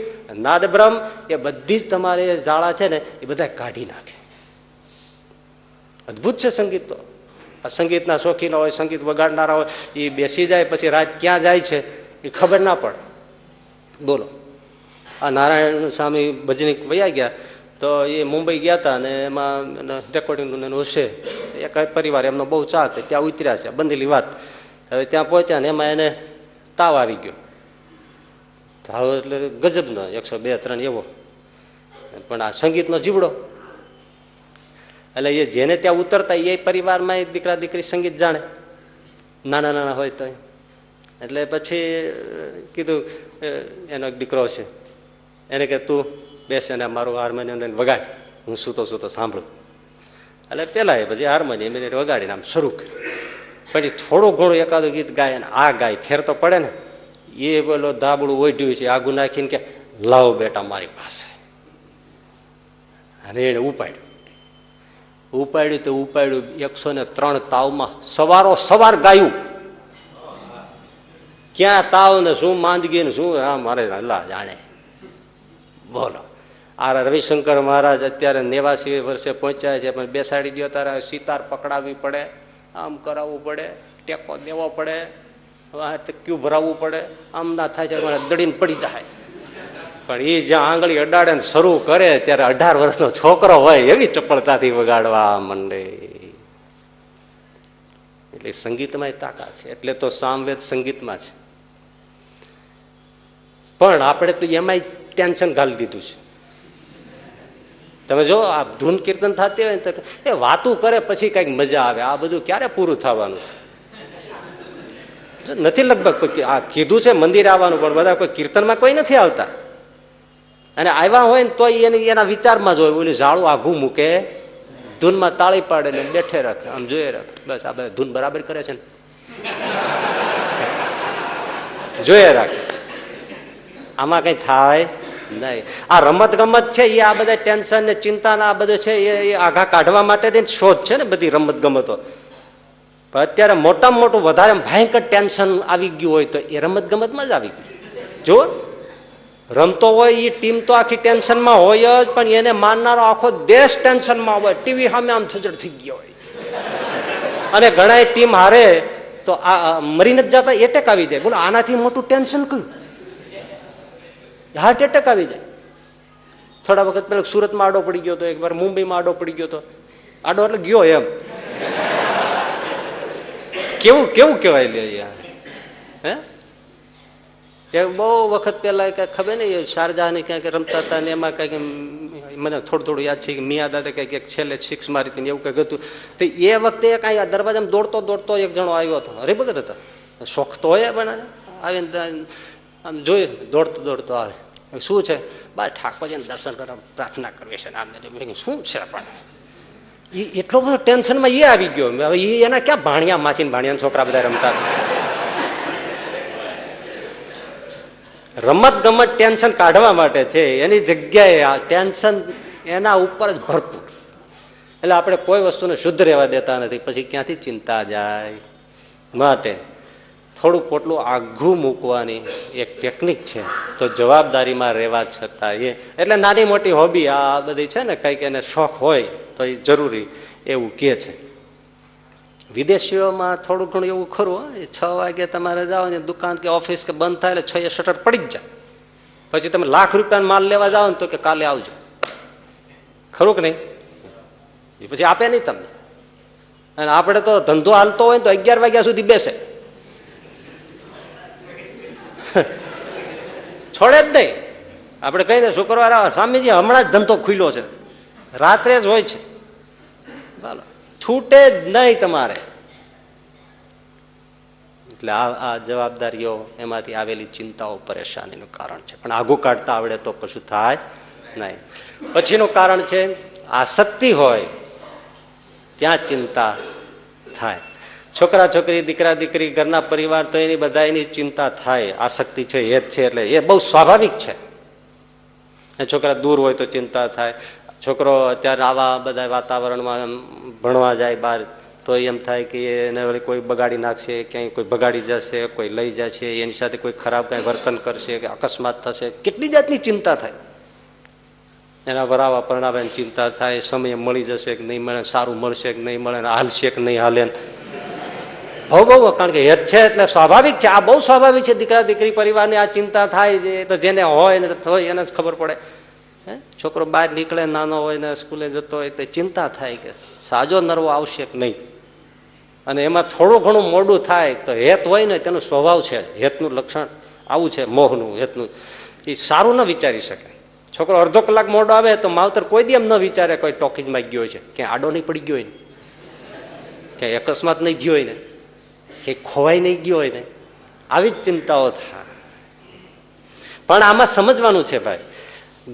નાદ બ્રહ્મ એ બધી જ તમારે જાળા છે ને એ બધા કાઢી નાખે. અદભુત છે સંગીત. તો આ સંગીતના શોખીન હોય, સંગીત વગાડનારા હોય, એ બેસી જાય પછી રાત ક્યાં જાય છે એ ખબર ના પડે. બોલો આ નારાયણ સ્વામી ભજની વયા ગયા તો એ મુંબઈ ગયા હતા અને એમાં રેકોર્ડિંગનું એનું હશે. એક પરિવાર એમનો બહુ ચાહ ત્યાં ઉતર્યા છે, બંધેલી વાત. હવે ત્યાં પહોંચ્યા ને એમાં એને તાવ આવી ગયો. તાવ એટલે ગજબનો 102, 103 એવો. પણ આ સંગીતનો જીવડો. એટલે એ જેને ત્યાં ઉતરતા એ પરિવારમાં દીકરા દીકરી સંગીત જાણે, નાના નાના હોય તો. એટલે પછી કીધું એનો એક દીકરો છે એને કે તું બેસે ને મારું હાર્મોનિયમ વગાડ, હું સૂતો સૂતો સાંભળું. એટલે પેલા એ પછી હાર્મોનિયમ વગાડીને આમ શરૂ કર્યું. પછી થોડું ઘણું એકાદું ગીત ગાય ને આ ગાય ફેર તો પડે ને. એ બોલો ધાબળું ઓઢ્યું છે આગું નાખીને કે લાવ બેટા મારી પાસે. અને એને ઉપાડ્યું તો ઉપાડ્યું 103 તાવમાં સવારો સવાર ગાયું. ક્યાં તાવ ને શું માંદગી ને શું, હા મારે અલ્લાહ જાણે. બોલો આ રવિશંકર મહારાજ અત્યારે 89 વર્ષે પહોંચ્યા છે, પણ બેસાડી દો ત્યારે સિતાર પકડાવવી પડે, આમ કરાવવું પડે, ટેકો દેવો પડે, ક્યુ ભરાવવું પડે, આમ ના થાય છે દડીને પડી જાય. પણ એ જ્યાં આંગળી અડાડે ને શરૂ કરે ત્યારે 18 વર્ષનો છોકરો હોય એવી ચપળતાથી વગાડવા માંડે. એટલે સંગીતમાં તાકાત છે, એટલે તો સામવેદ સંગીતમાં છે. પણ આપણે તો એમાંય ટેન્શન ઘાલી દીધું છે. તમે જો આ ધૂન કીર્તન થતી હોય ને તો એ વાતું કરે પછી કઈક મજા આવે. આ બધું ક્યારે પૂરું થવાનું નથી. લગભગ આ કીધું છે મંદિર આવવાનું, પણ બધા કોઈ કીર્તનમાં કોઈ નથી આવતા. અને આવ્યા હોય ને તો એના વિચારમાં જ હોય. ઓલું ઝાડું આઘું મૂકે, ધૂનમાં તાળી પાડે ને બેઠે રાખે, આમ જોઈએ રાખે, બસ આ બધા ધૂન બરાબર કરે છે ને જોઈએ રાખે. આમાં કઈ થાય નહીં. આ રમત ગમત છે એ આ બધા ટેન્શન ને ચિંતા આ બધું છે એ આઘા કાઢવા માટે શોધ છે ને બધી રમત ગમતો. પણ અત્યારે મોટામાં મોટું વધારે ભયંકર ટેન્શન આવી ગયું હોય તો એ રમત ગમતમાં જ આવી ગયું. જો રમતો હોય એ ટીમ તો આખી ટેન્શનમાં હોય જ, પણ એને માનનારો આખો દેશ ટેન્શનમાં હોય, ટીવી સામે આમ થજડ થઈ ગયો હોય. અને ઘણા ટીમ હારે તો આ મરી નથી જતા, એટેક આવી જાય. બોલો આનાથી મોટું ટેન્શન કયું? હાર્ટ એટેક આવી જાય. થોડા વખત પેલા સુરતમાં આડો પડી ગયો હતો, એકવાર મુંબઈમાં આડો પડી ગયો હતો. આડો એટલે ગયો એમ કેવું કેવું કેવાય લે યાર. હે બહુ વખત પેલા કઈ ખબર નહીં, શારજાહ ને ક્યાંક રમતા હતા ને એમાં કઈક મને થોડું થોડું યાદ છે કે મિયા દાદા કઈક છેલ્લે 6 મારી હતી એવું કઈક હતું. તો એ વખતે કઈ દરવાજામાં દોડતો દોડતો એક જણો આવ્યો હતો. હરિભગત હતા, શોખ તો હોય પણ આવીને આમ જોઈએ દોડતો દોડતો આવે. શું છે? બસ ઠાકોરજીને દર્શન કરવા પ્રાર્થના કરવી છે. આમ શું છે? પણ એ એટલો બધો ટેન્શનમાં એ આવી ગયો. હવે એ એના ક્યાં ભાણિયા માસી ભાણિયા છોકરા બધા રમતા. રમત ગમત ટેન્શન કાઢવા માટે છે, એની જગ્યાએ આ ટેન્શન એના ઉપર જ ભરપૂર. એટલે આપણે કોઈ વસ્તુને શુદ્ધ રહેવા દેતા નથી, પછી ક્યાંથી ચિંતા જાય. માટે થોડું પોટલું આઘું મૂકવાની એક ટેકનિક છે. તો જવાબદારીમાં રહેવા છતાં એ એટલે નાની મોટી હોબી આ બધી છે ને, કંઈક એને શોખ હોય તો એ જરૂરી એવું કહે છે. વિદેશીઓમાં થોડું ઘણું એવું ખરું. 6 વાગે તમારે જાઓ ને દુકાન કે ઓફિસ કે બંધ થાય એટલે 6 શટર પડી જ જાય. પછી તમે લાખ રૂપિયાનો માલ લેવા જાઓ ને તો કે કાલે આવજો. ખરું કે નહીં? એ પછી આપે નહીં તમને. અને આપણે તો ધંધો હાલતો હોય તો 11 વાગ્યા સુધી બેસે, છોડે જ નહીં. આપણે કહીને શુક્રવાર સ્વામીજી હમણાં જ ધંધો ખુલ્યો છે, રાત્રે જ હોય છે, બોલો છૂટે જ નહીં તમારે. એટલે આ જવાબદારીઓ એમાંથી આવેલી ચિંતાઓ પરેશાનીનું કારણ છે. પણ આઘું કાઢતા આવડે તો કશું થાય નહીં. પછીનું કારણ છે આસક્તિ હોય ત્યાં ચિંતા થાય. છોકરા છોકરી, દીકરા દીકરી, ઘરના પરિવાર તો એની બધા એની ચિંતા થાય. આસક્તિ છે એ જ છે, એટલે એ બહુ સ્વાભાવિક છે. છોકરા દૂર હોય તો ચિંતા થાય. છોકરો અત્યારે આવા બધા વાતાવરણમાં ભણવા જાય બહાર તો એમ થાય કે એને કોઈ બગાડી નાખશે, ક્યાંય કોઈ બગાડી જશે, કોઈ લઈ જશે, એની સાથે કોઈ ખરાબ કંઈ વર્તન કરશે કે અકસ્માત થશે. કેટલી જાતની ચિંતા થાય. એના વરાવા પરણાવાની ચિંતા થાય. સમય મળી જશે કે નહીં મળે, સારું મળશે કે નહીં મળે, હાલશે કે નહીં હાલે. બહુ કારણ કે હેત છે એટલે સ્વાભાવિક છે. આ બહુ સ્વાભાવિક છે. દીકરા દીકરી પરિવારની આ ચિંતા થાય તો જેને હોય ને હોય એને જ ખબર પડે. છોકરો બહાર નીકળે, નાનો હોય ને સ્કૂલે જતો હોય તો ચિંતા થાય કે સાજો નરવો આવશે કે નહીં. અને એમાં થોડું ઘણું મોડું થાય તો હેત હોય ને તેનો સ્વભાવ છે, હેતનું લક્ષણ આવું છે, મોહનું હેતનું. એ સારું ન વિચારી શકે. છોકરો અડધો કલાક મોડો આવે તો માવતર કોઈ દી એમ ન વિચારે કોઈ ટોકીજમાં ગયો છે, ક્યાંય આડો નહીં પડી ગયો હોય ને, ક્યાંય અકસ્માત નહીં થયો હોય ને, ક્યાંય ખોવાઈ નહીં ગયો હોય ને. આવી જ ચિંતાઓ થાય. પણ આમાં સમજવાનું છે ભાઈ,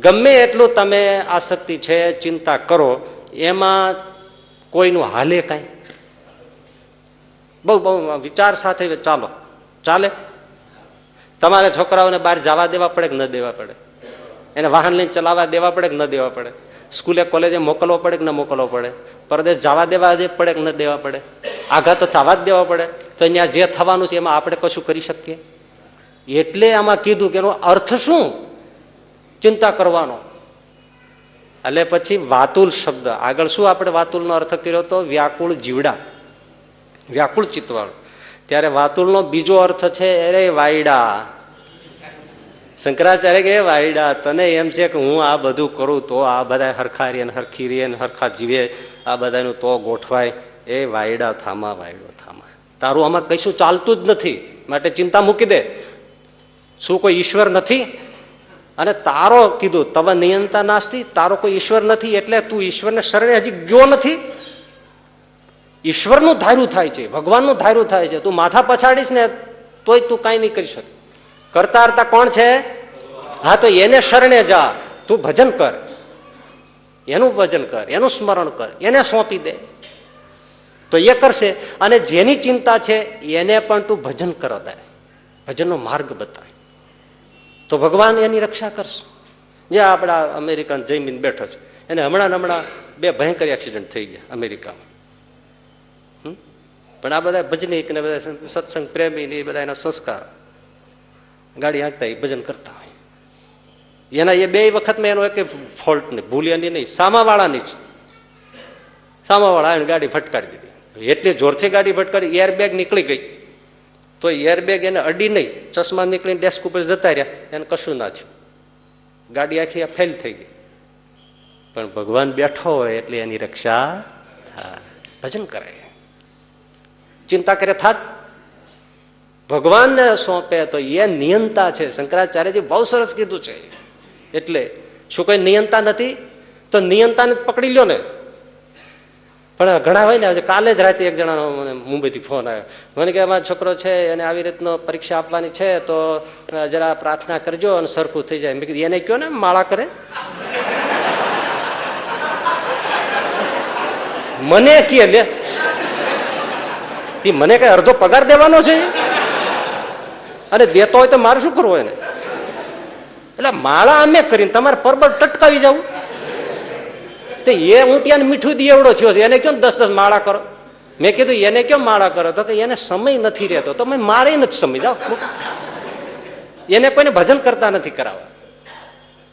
ગમે એટલું તમે આસક્તિ છે, ચિંતા કરો, એમાં કોઈનું હાલે કાંઈ. બહુ બહુ વિચાર સાથે ચાલો, ચાલે. તમારે છોકરાઓને બહાર જવા દેવા પડે કે ન દેવા પડે? એને વાહન લઈને ચલાવવા દેવા પડે કે ન દેવા પડે? સ્કૂલે કોલેજે મોકલવો પડે કે ન મોકલવો પડે? પરદેશ જવા દેવા પડે કે ન દેવા પડે? આઘાત તો થવા જ દેવા પડે. તો અહીંયા જે થવાનું છે એમાં આપણે કશું કરી શકીએ? એટલે આમાં કીધું કે એનો અર્થ શું ચિંતા કરવાનો? એટલે પછી વાતુલ શબ્દ આગળ શું આપણે વાતુલનો અર્થ કર્યો હતો? વ્યાકુળ જીવડા, વ્યાકુળ ચિત્તવાળો. ત્યારે વાતુલનો બીજો અર્થ છે અરે વાયડા. શંકરાચાર્ય કે વાયડા, તને એમ છે કે હું આ બધું કરું તો આ બધા હરખા રે હરખી રે હરખા જીવે, આ બધાનું તો ગોઠવાય. એ વાયડા થામા, વાયડો થામા, તારું આમાં કશું ચાલતું જ નથી, માટે ચિંતા મૂકી દે. શું કોઈ ઈશ્વર નથી? અને તારો કીધું તવ નિયંતા નાસ્તી, તારો કોઈ ઈશ્વર નથી એટલે તું ઈશ્વરને શરણે હજી ગયો નથી. ઈશ્વરનું ધાર્યું થાય છે, ભગવાનનું ધાર્યું થાય છે. તું માથા પછાડીશ ને તોય તું કાંઈ નહીં કરી શકે. કરતા હરતા કોણ છે? હા, તો એને શરણે જા, તું ભજન કર, એનું ભજન કર, એનું સ્મરણ કર, એને સોંપી દે તો એ કરશે. અને જેની ચિંતા છે એને પણ તું ભજન કરો દે, ભજનનો માર્ગ બતાવે તો ભગવાન એની રક્ષા કરશે. જે આપણા અમેરિકન જમીન બેઠો છે, એને હમણાં 2 ભયંકર એક્સિડન્ટ થઈ ગયા અમેરિકામાં. પણ આ બધા ભજનીક ને બધા સત્સંગ પ્રેમી ને બધા એના સંસ્કાર, ગાડી હાંકતા એ ભજન કરતા હોય. એના એ 2 વખતમાં એનો એક ફોલ્ટ નહીં, ભૂલ એની નહીં, સામાવાળાની જ. સામાવાળા આવીને ગાડી ફટકારી દીધી. એટલી જોરથી ગાડી ફટકારી, એરબેગ નીકળી ગઈ તો એરબેગ એને અડી નહીં, ચશ્મા નીકળીને ડેસ્ક ઉપર જતા રહ્યા, એને કશું ના થયું. ગાડી આખી ફેલ થઈ ગઈ. પણ ભગવાન બેઠો હોય એટલે એની રક્ષા થાય. ભજન કરે, ચિંતા કરે થાત. ભગવાનને સોંપે તો એ નિયંતા છે. શંકરાચાર્યજી બહુ સરસ કીધું છે. એટલે શું કોઈ નિયંતા નથી તો નિયંતાને પકડી લ્યો ને. પણ ઘણા હોય ને, કાલે જ રાતે એક જણાનો મને મુંબઈથી ફોન આવ્યો. મને કે અમારો છોકરો છે એને આવી રીતનો પરીક્ષા આપવાની છે તો જરા પ્રાર્થના કરજો અને સરખું થઈ જાય. મેં કીધું એને કયો ને માળા કરે. મને કે લે, મને કઈ અડધો પગાર દેવાનો છે અને દેતો હોય તો મારે શું કરવું એને? એટલે માળા અમે કરીને તમારે પરબળ ટટકાવી જવું? તો એ ઊંટિયાને મીઠું દી એવડો થયો છે, એને કેમ 10 માળા કરો? મેં કીધું એને કેમ માળા કરો? તો કે એને સમય નથી રહેતો. તો મેં મારે નથી સમય, જાઓ. એને કોઈને ભજન કરતા નથી કરાવવા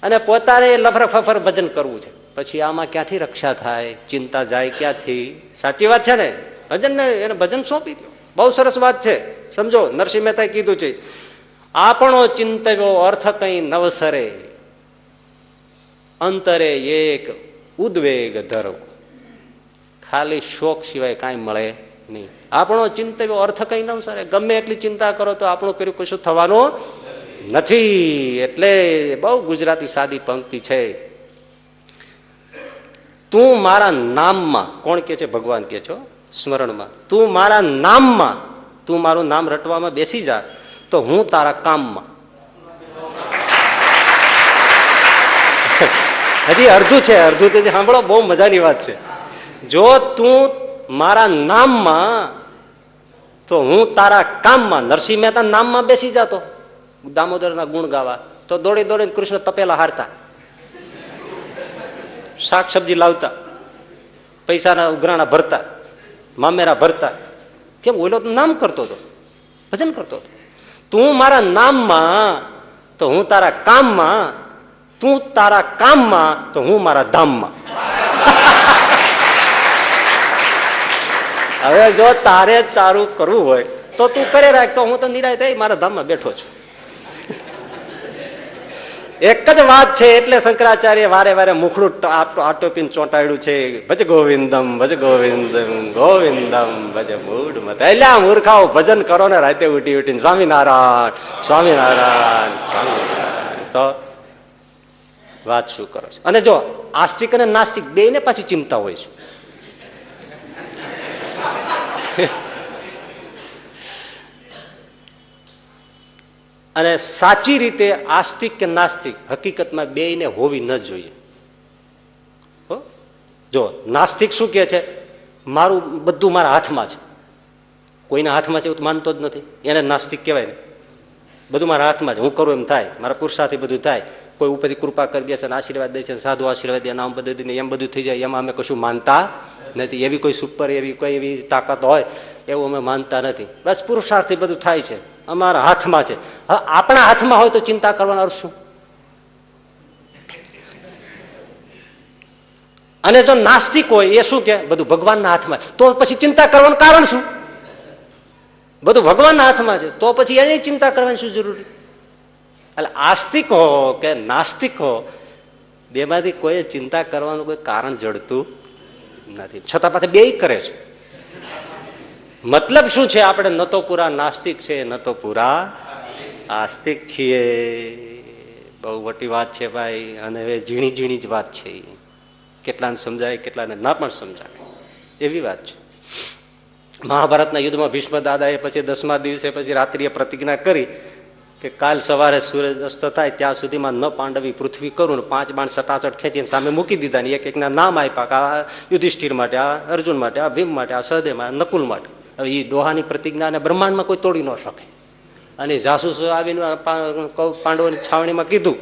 અને પોતાને લફર ફફર ભજન કરવું છે. પછી આમાં ક્યાંથી રક્ષા થાય? ચિંતા જાય ક્યાંથી? સાચી વાત છે ને? ભજન ને એને ભજન સોંપી દો. બહુ સરસ વાત છે. સમજો, નરસિંહ મહેતાએ કીધું છે, આપણો ચિંતવ્યો અર્થ કઈ નવસરે, અંતરે એક ઉદ્વેગ ધરો. ખાલી શોક સિવાય કાંઈ મળે નહીં. આપણો ચિંતવ્યો અર્થ કઈ નવસરે. ગમે એટલી ચિંતા કરો તો આપણું કર્યું કશું થવાનું નથી. એટલે બહુ ગુજરાતી સાદી પંક્તિ છે. તું મારા નામમાં, કોણ કે છે? ભગવાન કે છો સ્મરણમાં. તું મારા નામમાં, તું મારું નામ રટવામાં બેસી જા તો હું તારા કામમાં. હજી અડધું છે, અડધું તો સાંભળો, બહુ મજાની વાત છે. જો તું મારા નામમાં તો હું તારા કામમાં. નરસિંહ મહેતા નામમાં બેસી જાતો, દામોદરના ગુણ ગાવા, તો દોડી દોડીને કૃષ્ણ તપેલા હારતા, શાક સબ્જી લાવતા, પૈસાના ઉઘરાણા ભરતા, મામેરા ભરતા. કેમ? ઓલો તો નામ કરતો હતો, ભજન કરતો હતો. તું મારા નામમાં તો હું તારા કામમાં, તું તારા કામમાં તો હું મારા ધામમાં. હવે જો તારે તારું કરવું હોય તો તું કરે રાખ, તો હું તો નિરાય થઈ મારા ધામમાં બેઠો છું. એક જ વાત છે એટલે શંકરાચાર્ય વારે વારે મુખડું આટોપીને ચોંટાડ્યું છે. ભજ ગોવિંદમ, ભજ ગોવિંદમ, ગોવિંદમ ભજ મૂઢ મત. એટલે આ મૂર્ખાઓ ભજન કરો ને રાતે ઉઠી ઉઠીને સ્વામિનારાયણ, સ્વામિનારાયણ, સ્વામિનારાયણ. તો વાત શું કરો છો? અને જો આસ્તિક અને નાસ્તિક બે ને પાછી ચિંતા હોય છે. અને સાચી રીતે આસ્તિક કે નાસ્તિક હકીકતમાં બેયને હોવી ન જોઈએ. જો નાસ્તિક શું કે છે? મારું બધું મારા હાથમાં છે. કોઈના હાથમાં છે એવું માનતો જ નથી, એને નાસ્તિક કહેવાય ને. બધું મારા હાથમાં છે, હું કરું એમ થાય, મારા પુરુષાર્થી બધું થાય. કોઈ ઉપરથી કૃપા કરી દે છે, આશીર્વાદ દે છે, સાધુ આશીર્વાદ દે, આમ બધું એમ બધું થઈ જાય. એમાં અમે કશું માનતા નથી. એવી કોઈ સુપર એવી કોઈ એવી તાકાત હોય એવું અમે માનતા નથી. બસ પુરુષાર્થી બધું થાય છે, અમારા હાથમાં છે. હવે આપણા હાથમાં હોય તો ચિંતા કરવાનો અર્થ શું? અને જો નાસ્તિક હોય એ શું કે બધું ભગવાનના હાથમાં, તો પછી ચિંતા કરવાનું કારણ શું? બધું ભગવાનના હાથમાં છે તો પછી એની ચિંતા કરવાની શું જરૂરી? એટલે આસ્તિક હો કે નાસ્તિક હો, બેમાંથી કોઈ ચિંતા કરવાનું કોઈ કારણ જડતું નથી, છતાં પાછા બે કરે છે. મતલબ શું છે? આપણે ન તો પૂરા નાસ્તિક છે, ન તો પૂરા આસ્તિક છીએ. બહુ મોટી વાત છે ભાઈ, અને હવે ઝીણી ઝીણી જ વાત છે. કેટલાને સમજાય, કેટલાને ના પણ સમજાય એવી વાત છે. મહાભારતના યુદ્ધમાં ભીષ્મ દાદાએ પછી 10મા દિવસે પછી રાત્રિએ પ્રતિજ્ઞા કરી કે કાલ સવારે સૂરજ અસ્ત થાય ત્યાં સુધીમાં ન પાંડવી પૃથ્વી કરું, ને 5 બાણ સટાસટ ખેંચીને સામે મૂકી દીધા, ને એક એકના નામ આપ્યા, આ યુધિષ્ઠિર માટે, આ અર્જુન માટે, આ ભીમ માટે, આ સહદેવ માટે, નકુલ માટે. હવે એ ડોહાની પ્રતિજ્ઞાને બ્રહ્માંડમાં કોઈ તોડી ન શકે. અને જાસૂસો આવીને પાંડવોની છાવણીમાં કીધું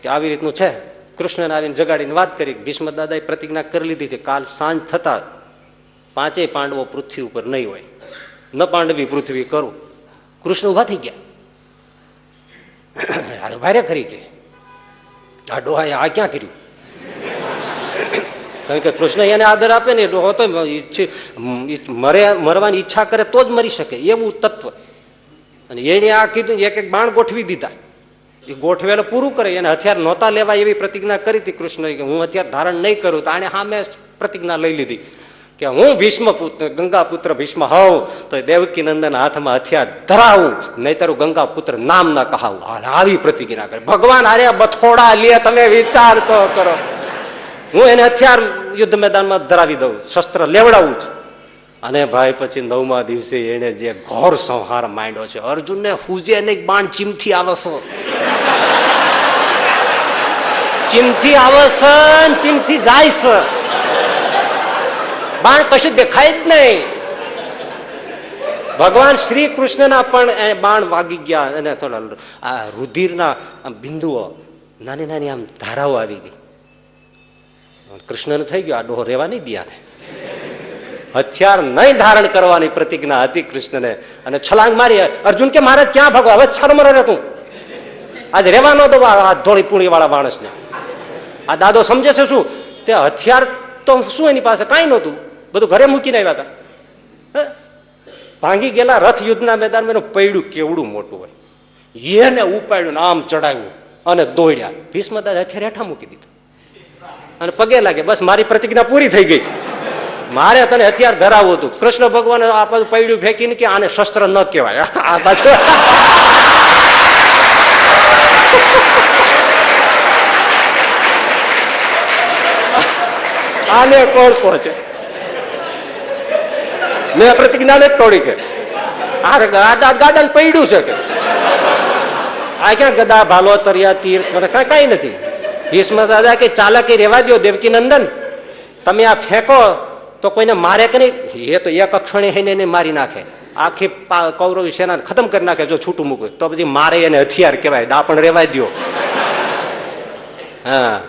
કે આવી રીતનું છે. કૃષ્ણને આવીને જગાડીને વાત કરી, ભીષ્મ દાદાએ પ્રતિજ્ઞા કરી લીધી છે કાલ સાંજ થતા 5 પાંડવો પૃથ્વી ઉપર નહીં હોય, ન પાંડવી પૃથ્વી કરું. કૃષ્ણ ઉભા થઈ ગયા, ભારે કરી કે આ ડોહાએ આ ક્યાં કર્યું? કારણ કે કૃષ્ણ એને આદર આપે ને, ડોહો તો મરવાની ઈચ્છા કરે તો જ મરી શકે એવું તત્વ. અને એને આ કીધું, એક એક બાણ ગોઠવી દીધા. એ ગોઠવેલું પૂરું કરે, એને હથિયાર નહોતા લેવા એવી પ્રતિજ્ઞા કરી હતી કૃષ્ણએ કે હું હથિયાર ધારણ નહીં કરું. તો આને સામે પ્રતિજ્ઞા લઈ લીધી કે હું ભીષ્મ પુત્ર, ગંગા પુત્ર ભીષ્મ હોઉં તો દેવકી નંદન હાથમાં હથિયાર ધરાવું, નહીતર ગંગા પુત્ર નામ ના કહાવું. આવી પ્રતિજ્ઞા કરે. ભગવાન અરે બથોડા લે, તમે વિચાર તો કરો. હું એને હથિયાર યુદ્ધ મેદાનમાં ધરાવી દઉં, શસ્ત્ર લેવડાવું છું. અને ભાઈ પછી 9મા દિવસે એને જે ઘોર સંહાર માંડ્યો છે. અર્જુનને ફૂજે નહીં, બાણ ચીમથી આવે છે, ચીમથી આવે છે, ચીમથી જાય છે, બાણ કશું દેખાય જ નહીં. ભગવાન શ્રી કૃષ્ણના પણ બાણ વાગી ગયા, અને થોડા આ રુધિરના બિંદુઓ, નાની નાની આમ ધારાઓ આવી ગઈ. કૃષ્ણને થઈ ગયો આ ડોહો રેવા નહીં દિયા ને. હથિયાર નહીં ધારણ કરવાની પ્રતિજ્ઞા હતી કૃષ્ણને, અને છલાંગ મારી. અર્જુન કે મારે ક્યાં ભાગવા, હવે છરમર રે તું, આજ રેવા નો દો આ ધોળી પૂણી વાળા માણસને. આ દાદો સમજે છે શું? તે હથિયાર તો શું એની પાસે કાંઈ નહોતું, બધું ઘરે મૂકીને આવ્યા હતા. ભાંગી ગયેલા રથ યુદ્ધના મેદાનમાં એનું પૈડું કેવડું મોટું હોય, એને ઉપાડ્યું, આમ ચડાવ્યું અને દોડ્યા. ભીષ્મ દાદા હથિયાર હેઠા મૂકી દીધું અને પગે લાગે, બસ મારી પ્રતિજ્ઞા પૂરી થઈ ગઈ, મારે તને હથિયાર ધરાવવું હતું. કૃષ્ણ ભગવાન આ બાજુ પૈડું ફેંકીને કે આને શસ્ત્ર ન કહેવાય, આ બાજુ આને કોણ પહોંચે? મેં પ્રતિજ્ઞા ને તોડી કે ગાડા પૈડું છે કે આ ક્યાં ગદા ભાલો તરિયા તીર કઈ નથી. ભીષ્મ દાદા કે ચાલાકી રેવા દો દેવકી નંદન, તમે આ ફેંકો તો કોઈને મારે કે નહીં, એ તો એક અક્ષણે એને મારી નાખે, આખી કૌરવ સેના ખતમ કરી નાખે જો છૂટું મૂકે. તો પછી મારે એને હથિયાર કહેવાય, દાપણ રેવા દો. હા,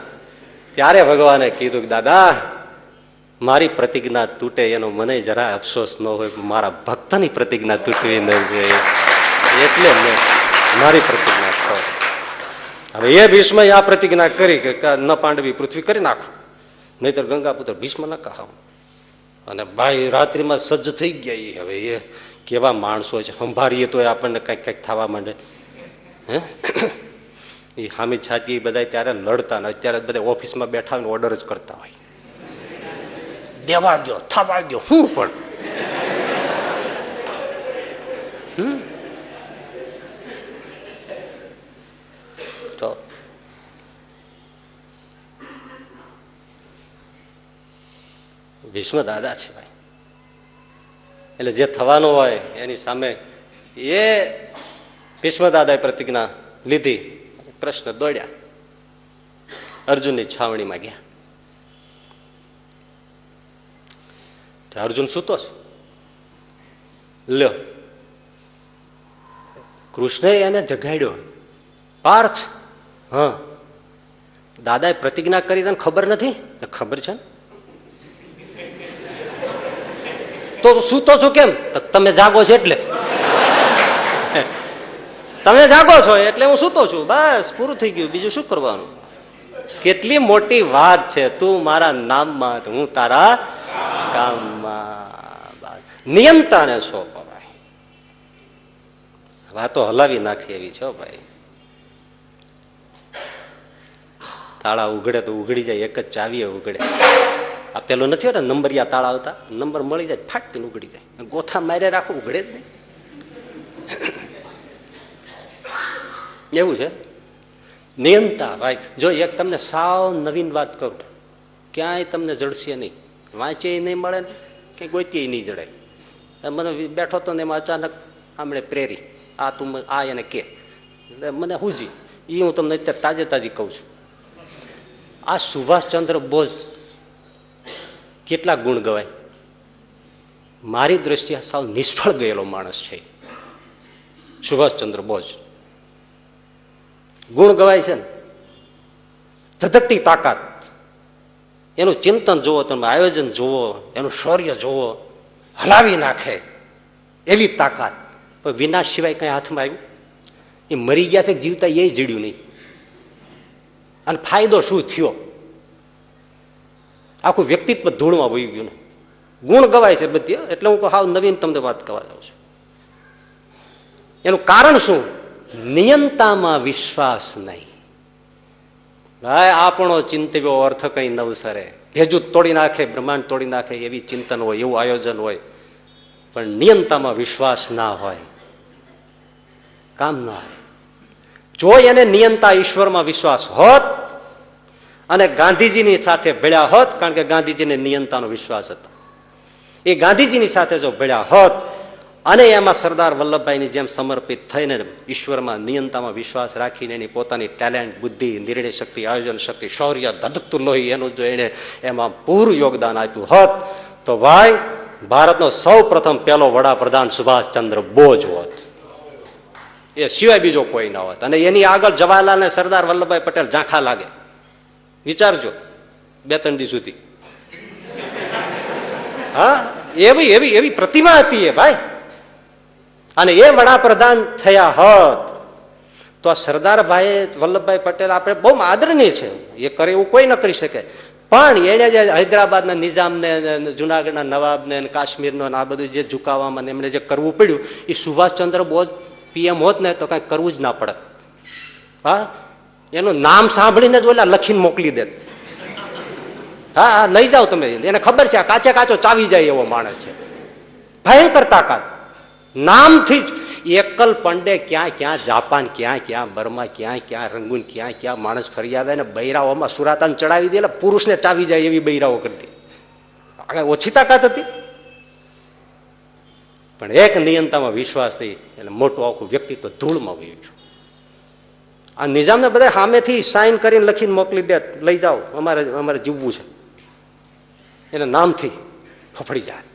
ત્યારે ભગવાને કીધું કે દાદા મારી પ્રતિજ્ઞા તૂટે એનો મને જરા અફસોસ ન હોય, મારા ભક્તની પ્રતિજ્ઞા તૂટવી ન જોઈએ, એટલે મેં મારી પ્રતિજ્ઞા કરો. હવે એ ભીષ્મ આ પ્રતિજ્ઞા કરી કે ન પાંડવી પૃથ્વી કરી નાખો, નહીતર ગંગા પુત્ર ભીષ્મ ન કહાવ. અને ભાઈ રાત્રિમાં સજ્જ થઈ ગયા. હવે એ કેવા માણસો છે, સંભાળીએ તો આપણને કંઈક કંઈક થવા માંડે. હે એ હામી છાતી બધા ત્યારે લડતા ને અત્યારે બધા ઓફિસમાં બેઠા હોય ઓર્ડર જ કરતા હોય, દેવા દો, થવા દો, શું પણ. તો ભીષ્મ દાદા છે ભાઈ, એટલે જે થવાનું હોય એની સામે એ ભીષ્મ દાદાએ પ્રતિજ્ઞા લીધી. કૃષ્ણ દોડ્યા, અર્જુનની છાવણીમાં ગયા. અર્જુન સૂતો છે, લ્યો કૃષ્ણએ એને જગાડ્યો. પાર્થ, હા દાદાએ પ્રતિજ્ઞા કરી તને ખબર નથી? ખબર છે. તો સૂતો છો કેમ? તમે જાગો છો એટલે, તમે જાગો છો એટલે હું સૂતો છું, બસ પૂરું થઈ ગયું, બીજું શું કરવાનું. કેટલી મોટી વાત છે. તું મારા નામમાં, હું તારા કામમાં. નિયંતાને સોંપો ભાઈ. વાતો હલાવી નાખી એવી છે ભાઈ. તાળા ઉઘડે તો ઉઘડી જાય, એક જ ચાવીએ ઉઘડે. આ પેલું નથી હોતા નંબરિયા તાળા આવતા, નંબર મળી જાય ફાટકીને ઉઘડી જાય. ગોથા મારે રાખવું ઉઘડે જ નહીં. એવું છે નિયંતા ભાઈ. જો એક તમને સાવ નવીન વાત કરું, ક્યાંય તમને જડશે નહીં, વાંચે નહીં મળે ને ક્યાંય ગોતીએ નહીં જડે. મને બેઠો તો ને એમાં અચાનક આમણે પ્રેરી, આ તું આ એને કે મને હુજી એ હું તમને અત્યારે તાજે તાજી કહું છું. આ સુભાષચંદ્ર બોઝ કેટલા ગુણ ગવાય. મારી દ્રષ્ટિએ સાવ નિષ્ફળ ગયેલો માણસ છે સુભાષચંદ્ર બોઝ. ગુણ ગવાય છે ને, ધધકતી તાકાત, એનું ચિંતન જુઓ તમે, આયોજન જુઓ, એનું શૌર્ય જુઓ, હલાવી નાખે એવી તાકાત. પણ વિનાશ સિવાય કઈ હાથમાં આવ્યું? એ મરી ગયા છે જીવતા એ જીડ્યું નહીં. અને ફાયદો શું થયો? આખું વ્યક્તિત્વ ધૂળમાં વહી ગયું ને. ગુણ ગવાય છે બધી, એટલે હું હાવ નવીન તમને વાત કરવા જાઉં છું. એનું કારણ શું? નિયંતામાં વિશ્વાસ નહીં. ભાઈ આપણો ચિંતવ્યો અર્થ કઈ નવસરે, ભેજું તોડી નાખે, બ્રહ્માંડ તોડી નાખે એવી ચિંતન હોય, એવું આયોજન હોય, પણ નિયંતામાં વિશ્વાસ ના હોય, કામ ના હોય. જો એને નિયંતા ઈશ્વરમાં વિશ્વાસ હોત અને ગાંધીજીની સાથે ભળ્યા હોત, કારણ કે ગાંધીજીને નિયંતાનો વિશ્વાસ હતો, એ ગાંધીજીની સાથે જો ભળ્યા હોત અને એમાં સરદાર વલ્લભભાઈની જેમ સમર્પિત થઈને ઈશ્વરમાં નિયંતામાં વિશ્વાસ રાખીને એની પોતાની ટેલેન્ટ, બુદ્ધિ, નિર્ણય શક્તિ, આયોજન શક્તિ, શૌર્ય, ધધકતું લોહી એનું જો એને એમાં પૂરું યોગદાન આપ્યું હોત તો ભાઈ ભારતનો સૌ પ્રથમ પહેલો વડાપ્રધાન સુભાષચંદ્ર બોઝ હોત. એ સિવાય બીજો કોઈ ના હોત. અને એની આગળ જવાહરલાલ અને સરદાર વલ્લભભાઈ પટેલ ઝાંખા લાગે. વિચારજો 2-3 દિવસ સુધી. હા, એવી એવી એવી પ્રતિમા હતી એ ભાઈ. અને એ વડાપ્રધાન થયા હોત તો આ સરદારભાઈ વલ્લભભાઈ પટેલ આપણે બહુ આદરણીય છે, એ કરે એવું કોઈ ન કરી શકે. પણ એને જે હૈદરાબાદના નિઝામને, જુનાગઢના નવાબને, કાશ્મીરનો આ બધું જે ઝુકાવવામાં એમને જે કરવું પડ્યું, એ સુભાષચંદ્ર બોઝ પીએમ હોત ને તો કઈ કરવું જ ના પડે. હા, એનું નામ સાંભળીને જ ઓલા લખીને મોકલી દે. હા હા, લઈ જાઓ તમે, એને ખબર છે આ કાચે કાચો ચાવી જાય એવો માણસ છે. ભયંકર તાકાત. નામથી જ એકલ પંડે ક્યાં ક્યાં, જાપાન ક્યાં ક્યાં, બર્મા ક્યાં ક્યાં, રંગૂન ક્યાં ક્યાં માણસ ફરી આવે ને બૈરાઓમાં સુરાતાન ચડાવી દે, એટલે પુરુષને ચાવી જાય એવી બૈરાઓ કરતી. આગળ ઓછી તાકાત હતી, પણ એક નિયંતામાં વિશ્વાસ થઈ એટલે મોટું આખું વ્યક્તિત્વ ધૂળમાં વહી ગયું. આ નિઝામને બધા સામેથી સાઇન કરીને લખીને મોકલી દે, લઈ જાઓ, અમારે જીવવું છે, એના નામથી ફફડી જાય.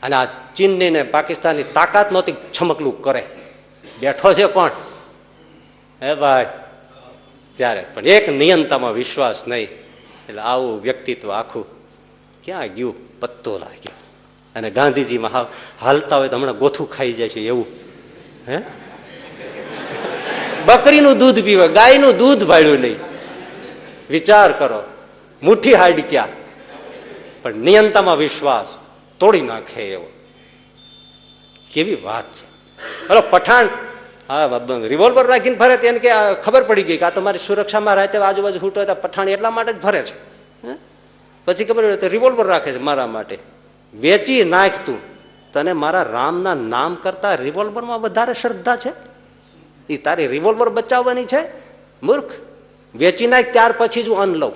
અને આ ચીનની ને પાકિસ્તાનની તાકાત નહોતી છમકલું કરે. બેઠો છે કોણ? હે ભાઈ. ત્યારે પણ એક નિયંતામાં વિશ્વાસ નહીં એટલે આવું વ્યક્તિત્વ આખું ક્યાં ગયું? પત્તો લાગ્યો. અને ગાંધીજીમાં હાલતા હોય તો હમણાં ગોથું ખાઈ જાય છે એવું. હે, બકરીનું દૂધ પીવે, ગાયનું દૂધ ભાડ્યું નહીં. વિચાર કરો, મુઠ્ઠી હાડક્યા પણ નિયંતામાં વિશ્વાસ તોડી નાખે એવો. કેવી વાત છે. હલો પઠાણ હા રિવોલ્વર રાખીને ફરે, તેને કે ખબર પડી ગઈ કે આ તમારી સુરક્ષામાં રાતે આજુબાજુ છૂટો હતા, પઠાણ એટલા માટે જ ફરે છે. પછી ખબર પડે રિવોલ્વર રાખે છે મારા માટે. વેચી નાખ તું, તને મારા રામના નામ કરતા રિવોલ્વરમાં વધારે શ્રદ્ધા છે? એ તારી રિવોલ્વર બચાવવાની છે? મૂર્ખ, વેચી નાખ ત્યાર પછી જ હું અન્ન લઉં.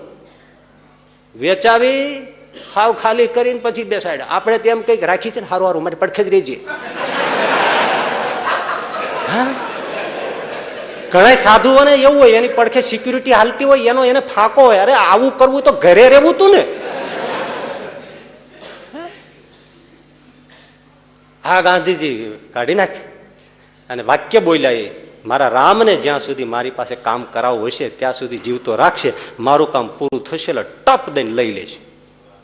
વેચાવી હાવ ખાલી કરીને પછી બેસાડ્યા. આપણે તેમ કઈક રાખી છે ને, હારું હારું મારી પડખે જ રહેજે. ઘણા સાધુઓને એવું હોય, એની પડખે સિક્યુરિટી હાલતી હોય, એનો એને ફાંકો હોય. અરે આવું કરવું તો ઘરે રહેવું તું ને. હા, ગાંધીજી કાઢી નાખ અને વાક્ય બોલ્યા એ, મારા રામને જ્યાં સુધી મારી પાસે કામ કરાવવું હશે ત્યાં સુધી જીવતો રાખશે, મારું કામ પૂરું થશે એટલે ટપ દઈને લઈ લેશે.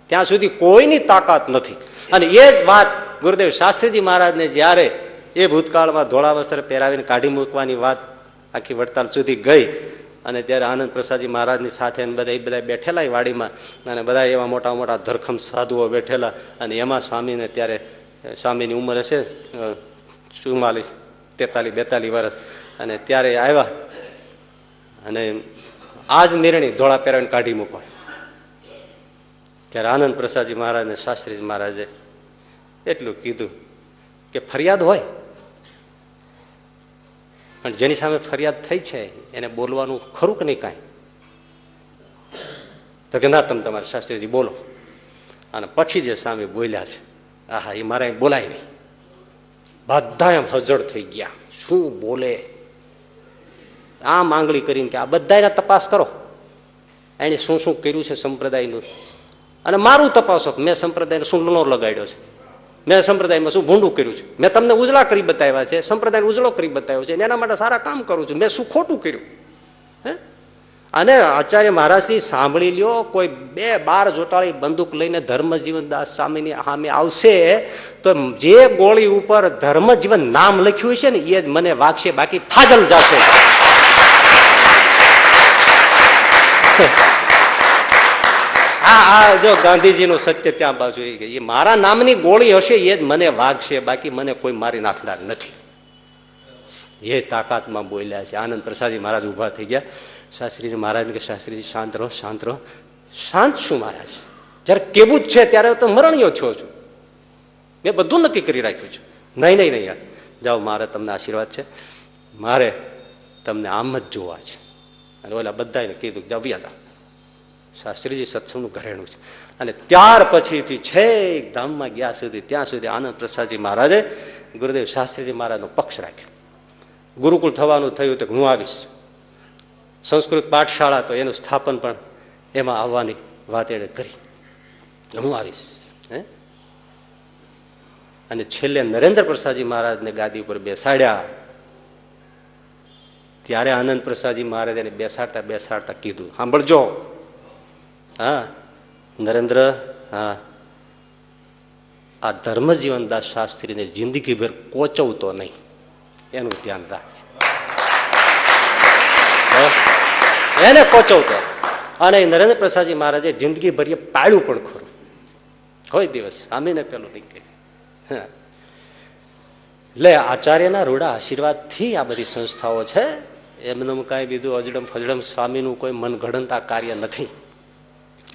ત્યાં સુધી કોઈની તાકાત નથી. અને એ જ વાત ગુરુદેવ શાસ્ત્રીજી મહારાજને જ્યારે એ ભૂતકાળમાં ધોળા વસ્ત્ર પહેરાવીને કાઢી મૂકવાની વાત આખી વડતાલ સુધી ગઈ અને ત્યારે આનંદ પ્રસાદજી મહારાજની સાથે બધા બેઠેલા એ વાડીમાં, અને બધા એવા મોટા મોટા ધરખમ સાધુઓ બેઠેલા, અને એમાં સ્વામીને ત્યારે સ્વામીની ઉંમર હશે 44, 43, 42 વર્ષ, અને ત્યારે આવ્યા અને આ જ નિર્ણય ધોળા પહેરાવીને કાઢી મૂકો. ત્યારે આનંદ પ્રસાદજી મહારાજને શાસ્ત્રીજી મહારાજે એટલું કીધું કે ફરિયાદ હોય, પણ જેની સામે ફરિયાદ થઈ છે એને બોલવાનું ખરું કે નહીં કાંઈ? તો કે ના, તમે તમારા શાસ્ત્રીજી બોલો. અને પછી જે સામે બોલ્યા છે, આહા, એ મારે બોલાય નહીં. બધા એમ હજળ થઈ ગયા, શું બોલે? આમ આંગળી કરીને કે આ બધાને તપાસ કરો, એને શું શું કર્યું છે સંપ્રદાયનું, અને મારું તપાસો, મેં સંપ્રદાયને શું લો લગાડ્યો છે, મેં સંપ્રદાયમાં શું ભૂંડું કર્યું છે, મેં તમને ઉજળા કરી બતાવ્યા છે, સંપ્રદાયને ઉજળો કરી બતાવ્યો છે, એના માટે સારા કામ કરું છું, મેં શું ખોટું કર્યું? હે? અને આચાર્ય મહારાજથી સાંભળી લ્યો, કોઈ 2 બાર જોટાળી બંદૂક લઈને ધર્મજીવનદાસ સ્વામીની સામે આવશે તો જે ગોળી ઉપર ધર્મજીવન નામ લખ્યું છે ને એ જ મને વાગશે, બાકી ફાજલ જશે. આ જો ગાંધીજીનું સત્ય ત્યાં બાજુ એ મારા નામની ગોળી હશે એ જ મને વાગશે, બાકી મને કોઈ મારી નાખનાર નથી. એ તાકાતમાં બોલ્યા છે. આનંદ પ્રસાદજી મહારાજ ઉભા થઈ ગયા. શાસ્ત્રીજી મહારાજ કે શાસ્ત્રીજી શાંત રહો, શાંત રહો. શાંત શું મહારાજ? જયારે કેવું જ છે ત્યારે તો મરણિયો થયો છું, મેં બધું નક્કી કરી રાખ્યું છે. નહીં નહીં નહીં યાર, જાઓ, મારે તમને આશીર્વાદ છે, મારે તમને આમ જ જોવા છે. અને ઓલા બધાને કીધું જાઓ વ્યાદા, શાસ્ત્રીજી સત્સંગનું ઘરેણું છે. અને ત્યાર પછીથી છેક ધામમાં ગયા સુધી ત્યાં સુધી આનંદ પ્રસાદજી મહારાજે ગુરુદેવ શાસ્ત્રીજી મહારાજનો પક્ષ રાખ્યો. ગુરુકુળ થવાનું થયું તો હું આવીશ, સંસ્કૃત પાઠશાળા તો એનું સ્થાપન પણ એમાં આવવાની વાત એને કરી, હું આવીશ. હે? અને છેલ્લે નરેન્દ્ર પ્રસાદજી મહારાજને ગાદી ઉપર બેસાડ્યા ત્યારે આનંદ પ્રસાદજી મહારાજ એને બેસાડતા બેસાડતા કીધું, સાંભળજો, હા નરેન્દ્ર, હા આ ધર્મજીવનદાસ શાસ્ત્રીને જિંદગીભર કોચવતો નહીં, એનું ધ્યાન રાખજે. એને કોચવતો. અને નરેન્દ્ર પ્રસાદજી મહારાજે જિંદગીભર એ પાળ્યું પણ ખરું, કોઈ દિવસ આમીને પેલું નહીં કહે. એટલે આચાર્યના રૂડા આશીર્વાદથી આ બધી સંસ્થાઓ છે. એમનું કાંઈ બીજું અજડમ ફજડમ સ્વામીનું કોઈ મનગઢંતા કાર્ય નથી.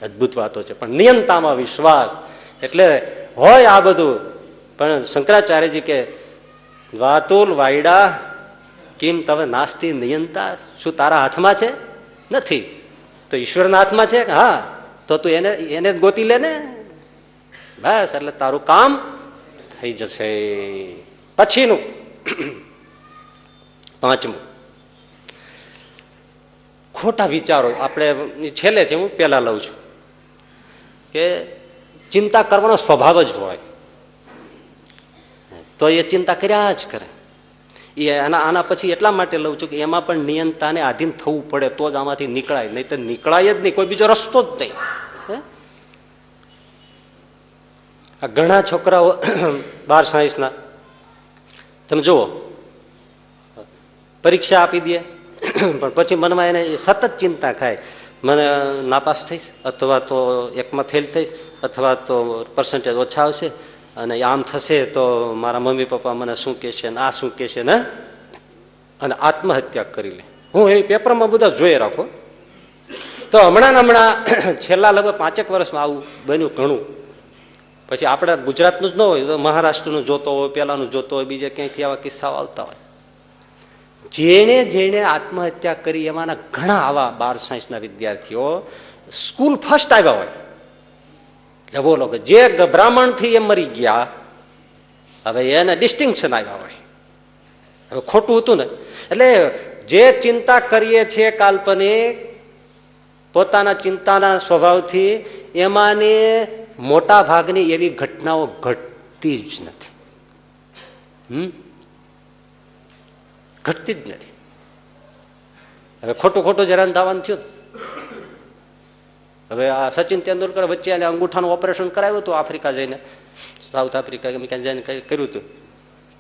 અદભુત વાતો છે, પણ નિયંતામાં વિશ્વાસ. એટલે હોય આ બધું, પણ શંકરાચાર્યજી કે વાતુલ વાયડા કેમ તમે નાસ્તી નિયંતા, શું તારા હાથમાં છે? નથી. તો ઈશ્વરના હાથમાં છે? હા, તો તું એને જ ગોતી લે ને, બસ, એટલે તારું કામ થઈ જશે. પછીનું 5મું, ખોટા વિચારો. આપણે છેલ્લે છે, હું પેલા લઉં છું કે ચિંતા કરવાનો સ્વભાવ જ હોય તો એ ચિંતા કર્યા જ કરે. એ આના પછી એટલા માટે લઉં છું કે એમાં પણ નિયંતાને આધીન થવું પડે તો જ આમાંથી નીકળાય, નહીં તો નીકળાય જ નહીં, કોઈ બીજો રસ્તો જ નહીં. આ ઘણા છોકરાઓ 12 સાયન્સના તમે જુઓ, પરીક્ષા આપી દે પણ પછી મનમાં એને સતત ચિંતા ખાય, મને નાપાસ થઈશ, અથવા તો એકમાં ફેલ થઈશ, અથવા તો પર્સન્ટેજ ઓછા આવશે, અને આમ થશે તો મારા મમ્મી પપ્પા મને શું કહેશે, આ શું કહેશે ને, અને આત્મહત્યા કરી લે. હું એ પેપરમાં બધા જોઈ રાખો. તો હમણાં છેલ્લા લગભગ 5 વર્ષમાં આવું બન્યું ઘણું. પછી આપણે ગુજરાતનું જ ન હોય તો મહારાષ્ટ્રનું જોતો હોય, પેલાનું જોતો હોય, બીજે ક્યાંયથી આવા કિસ્સાઓ આવતા હોય. જેણે આત્મહત્યા કરી એમાંના ઘણા આવા 12 સાયન્સના વિદ્યાર્થીઓ સ્કૂલ ફર્સ્ટ આવ્યા હોય. એટલે બોલો કે જે ગભરામણથી એ મરી ગયા, હવે એને ડિસ્ટિંક્શન આવ્યા હોય. હવે ખોટું હતું ને. એટલે જે ચિંતા કરીએ છીએ કાલ્પનિક, પોતાના ચિંતાના સ્વભાવથી, એમાંને મોટા ભાગની એવી ઘટનાઓ ઘટતી જ નથી. ઘટતી જ નથી. હવે ખોટું જરાન ધાવાનું થયું. હવે આ સચિન તેંડુલકર વચ્ચે અંગૂઠાનું ઓપરેશન કરાવ્યું હતું આફ્રિકા જઈને, સાઉથ આફ્રિકા ક્યાં જઈને કર્યું હતું.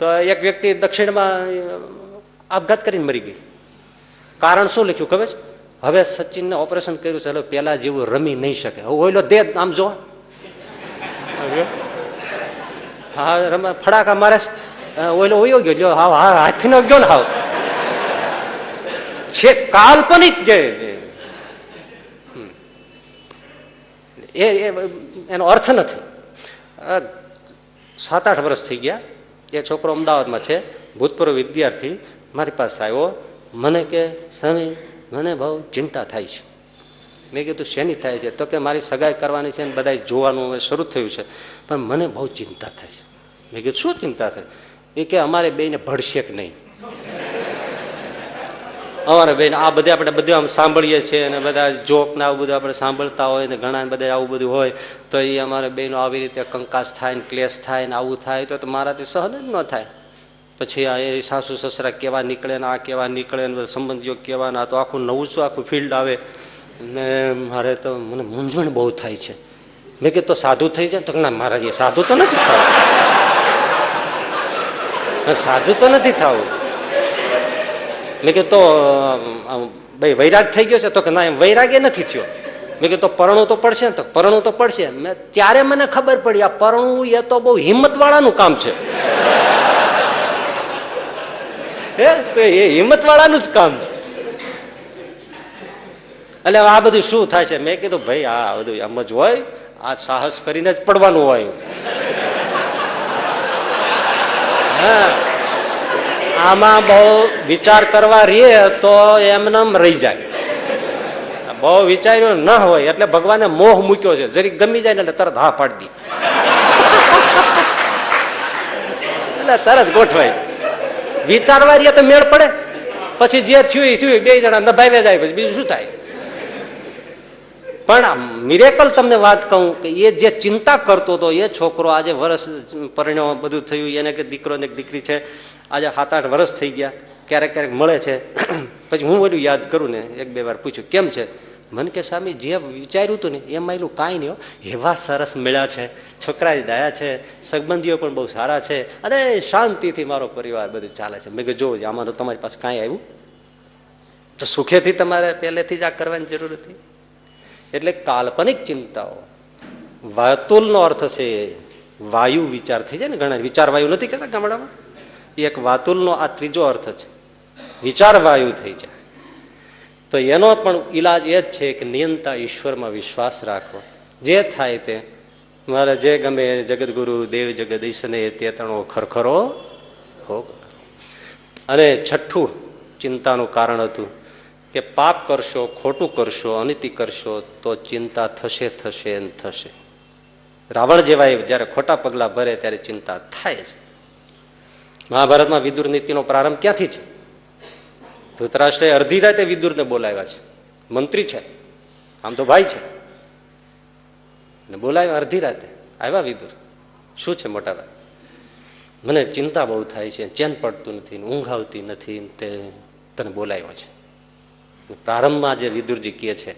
તો એક વ્યક્તિ દક્ષિણમાં આપઘાત કરીને મરી ગઈ. કારણ શું લખ્યું ખબર છે? હવે સચિનને ઓપરેશન કર્યું છે, પેલા જેવું રમી નહીં શકે. હવે ઓઈલો દે આમ જો, હા રમે ફડાકા મારે, ઓઈલો ઓયો ગયો, હા હા હાથી નો ગયો ને, હાવ છે કાલ્પનિક જે એનો અર્થ નથી. 7-8 વર્ષ થઈ ગયા. એ છોકરો અમદાવાદમાં છે, ભૂતપૂર્વ વિદ્યાર્થી, મારી પાસે આવ્યો. મને કે સ્વામી મને બહુ ચિંતા થાય છે. મેં કીધું શેની થાય છે? તો કે મારી સગાઈ કરવાની છે ને બધા જોવાનું શરૂ થયું છે, પણ મને બહુ ચિંતા થાય છે. મેં કીધું શું ચિંતા થાય? એ કે અમારે બેને ભળશે કે નહીં. અમારે બેન આ બધે આપણે બધું આમ સાંભળીએ છીએ અને બધા જોક ને આવું બધું આપણે સાંભળતા હોય ને ઘણા બધા આવું બધું હોય તો એ અમારે બેનો આવી રીતે કંકાસ થાય ને ક્લેશ થાય ને આવું થાય તો મારાથી સહન જ ન થાય. પછી આ એ સાસુ સસરા કેવા નીકળે ને આ કેવા નીકળે ને સંબંધીઓ કેવા ને, આ તો આખું નવું શું આખું ફિલ્ડ આવે ને મારે તો મને મૂંઝવણ બહુ થાય છે. મેં કીધું તો સાધુ થઈ જાય? તો ના મહારાજ એ સાધુ તો નથી થવું, સાધુ તો નથી થવું. મેં કીધું તો ભાઈ વૈરાગ થઈ ગયો છે? તો કે ના એમ વૈરાગે નથી થયો. મેં કીધું તો પરણવું તો પડશે ને? તો પરણવું તો પડશે. મેં ત્યારે મને ખબર પડી આ પરણવું એ તો બહુ હિંમત વાળાનું કામ છે. એ હિંમત વાળાનું જ કામ છે. એટલે આ બધું શું થાય છે? મેં કીધું ભાઈ આ બધું એમ જ હોય, આ સાહસ કરીને જ પડવાનું હોય. હા, આમાં બહુ વિચાર કરવા રહીએ તો એમનેમ રહી જાય. બહુ વિચાર્યું ન હોય એટલે ભગવાને મોહ મૂક્યો છે, જરી ગમી જાય ને એટલે તરત હા પાડી દી, એટલે તરત ગોઠવાય. વિચારવા રહીએ તો મેળ પડે, પછી જે થયું બે જણા નભાવ્યા જાય, પછી બીજું શું થાય? પણ મિરેકલ તમને વાત કહું કે એ જે ચિંતા કરતો હતો એ છોકરો આજે વર્ષ પરિણામ બધું થયું, એને કે દીકરો ને દીકરી છે, આજે 7-8 વર્ષ થઈ ગયા, ક્યારેક ક્યારેક મળે છે. પછી હું બધું યાદ કરું ને 1-2 વાર પૂછ્યું કેમ છે? મને કે સ્વામી જે વિચાર્યું હતું ને એમાં એલું કાંઈ નહીં, એવા સરસ મળ્યા છે, છોકરા દયા છે, સંબંધીઓ પણ બહુ સારા છે, અને શાંતિથી મારો પરિવાર બધું ચાલે છે. મેં કહ્યું જો આમાં તો તમારી પાસે કાંઈ આવ્યું તો સુખેથી તમારે પહેલેથી જ આ કરવાની જરૂર હતી. એટલે કાલ્પનિક ચિંતાઓ, વાતુલનો અર્થ છે વાયુ વિચાર થઈ જાય ને, ઘણા વિચાર વાયુ નથી કહેતા ગામડામાં, એક વાતુલનો આ ત્રીજો અર્થ છે, વિચાર વાયુ થઈ જાય. તો એનો પણ ઈલાજ એ જ છે કે નિયંતા ઈશ્વરમાં વિશ્વાસ રાખવો, જે થાય તે મારે જે ગમે જગદગુરુ દેવ જગદીશને તે તણો ખરખરો ભોગ. અને છઠ્ઠું ચિંતાનું કારણ હતું કે પાપ કરશો, ખોટું કરશો, અનિતિ કરશો તો ચિંતા થશે થશે ને થશે. રાવણ જેવા જયારે ખોટા પગલા ભરે ત્યારે ચિંતા થાય છે. મહાભારતમાં વિદુર નીતિનો પ્રારંભ ક્યાંથી છે? ધૃતરાષ્ટ્રે અડધી રાતે વિદુરને બોલાવ્યા છે, મંત્રી છે, આમ તો ભાઈ છે, બોલાવ્યા અડધી રાતે. આવ્યા વિદુર, શું છે મોટા ભાઈ? મને ચિંતા બહુ થાય છે, ચેન પડતું નથી, ઊંઘ આવતી નથી, તે તને બોલાવ્યો છે. પ્રારંભમાં જે વિદુરજી કહે છે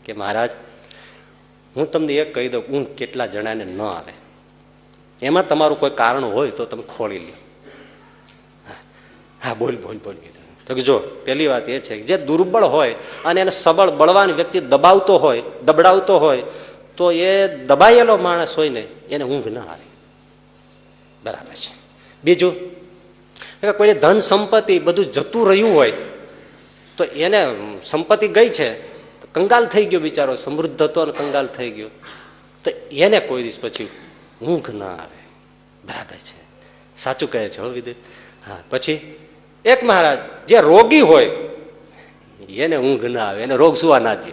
કે મહારાજ હું તમને એક કહી દઉં, ઊંઘ કેટલા જણાને ન આવે, એમાં તમારું કોઈ કારણ હોય તો તમે ખોળી લો. હા બોલ બોલ બોલ. તો કે જો પહેલી વાત એ છે કે જે દુર્બળ હોય અને એને સબળ બળવાન વ્યક્તિ દબાવતો હોય, દબડાવતો હોય, તો એ દબાયેલો માણસ હોય ને એને ઊંઘ ન આવે. બરાબર છે. બીજું કોઈને ધન સંપત્તિ બધું જતું રહ્યું હોય તો એને સંપત્તિ ગઈ છે, કંગાલ થઈ ગયો બિચારો, સમૃદ્ધ હતો અને કંગાલ થઈ ગયો, તો એને કોઈ દિવસ પછી ઊંઘ ના આવે. બરાબર છે, સાચું કહે છે હો વિદુર. હા, પછી એક મહારાજ જે રોગી હોય એને ઊંઘ ના આવે, એને રોગ સુવા ના દે.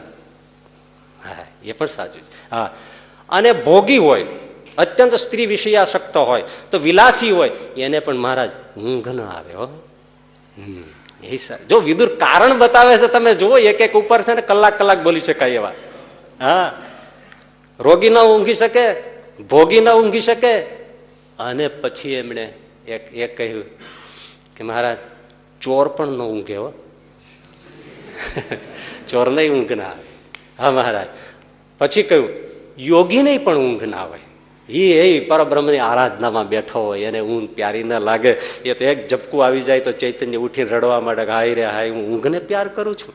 હા, એ પણ સાચું છે. હા, અને ભોગી હોય, અત્યંત સ્ત્રી વિષયાસક્ત હોય, તો વિલાસી હોય, એને પણ મહારાજ ઊંઘ ના આવે. હો જો વિદુર કારણ બતાવે છે, તમે જુઓ એક એક ઉપર છે ને કલાક કલાક બોલી શકાય એવા. હા, રોગી ના ઊંઘી શકે, ભોગી ના ઊંઘી શકે. અને પછી એમણે એક કહ્યું કે મહારાજ ચોર પણ ન ઊંઘે. હો ચોર નહીં ઊંઘ ના આવે. હા મહારાજ. પછી કહ્યું યોગીને પણ ઊંઘ ના આવે. એ પરબ્રહ્મની આરાધનામાં બેઠો હોય, એને ઊંઘ પ્યારી ના લાગે, એ તો એક ઝપકું આવી જાય તો ચૈતન્ય ઉઠીને રડવા માંડે, હાય રે હાય, હું ઊંઘને પ્યાર કરું છું.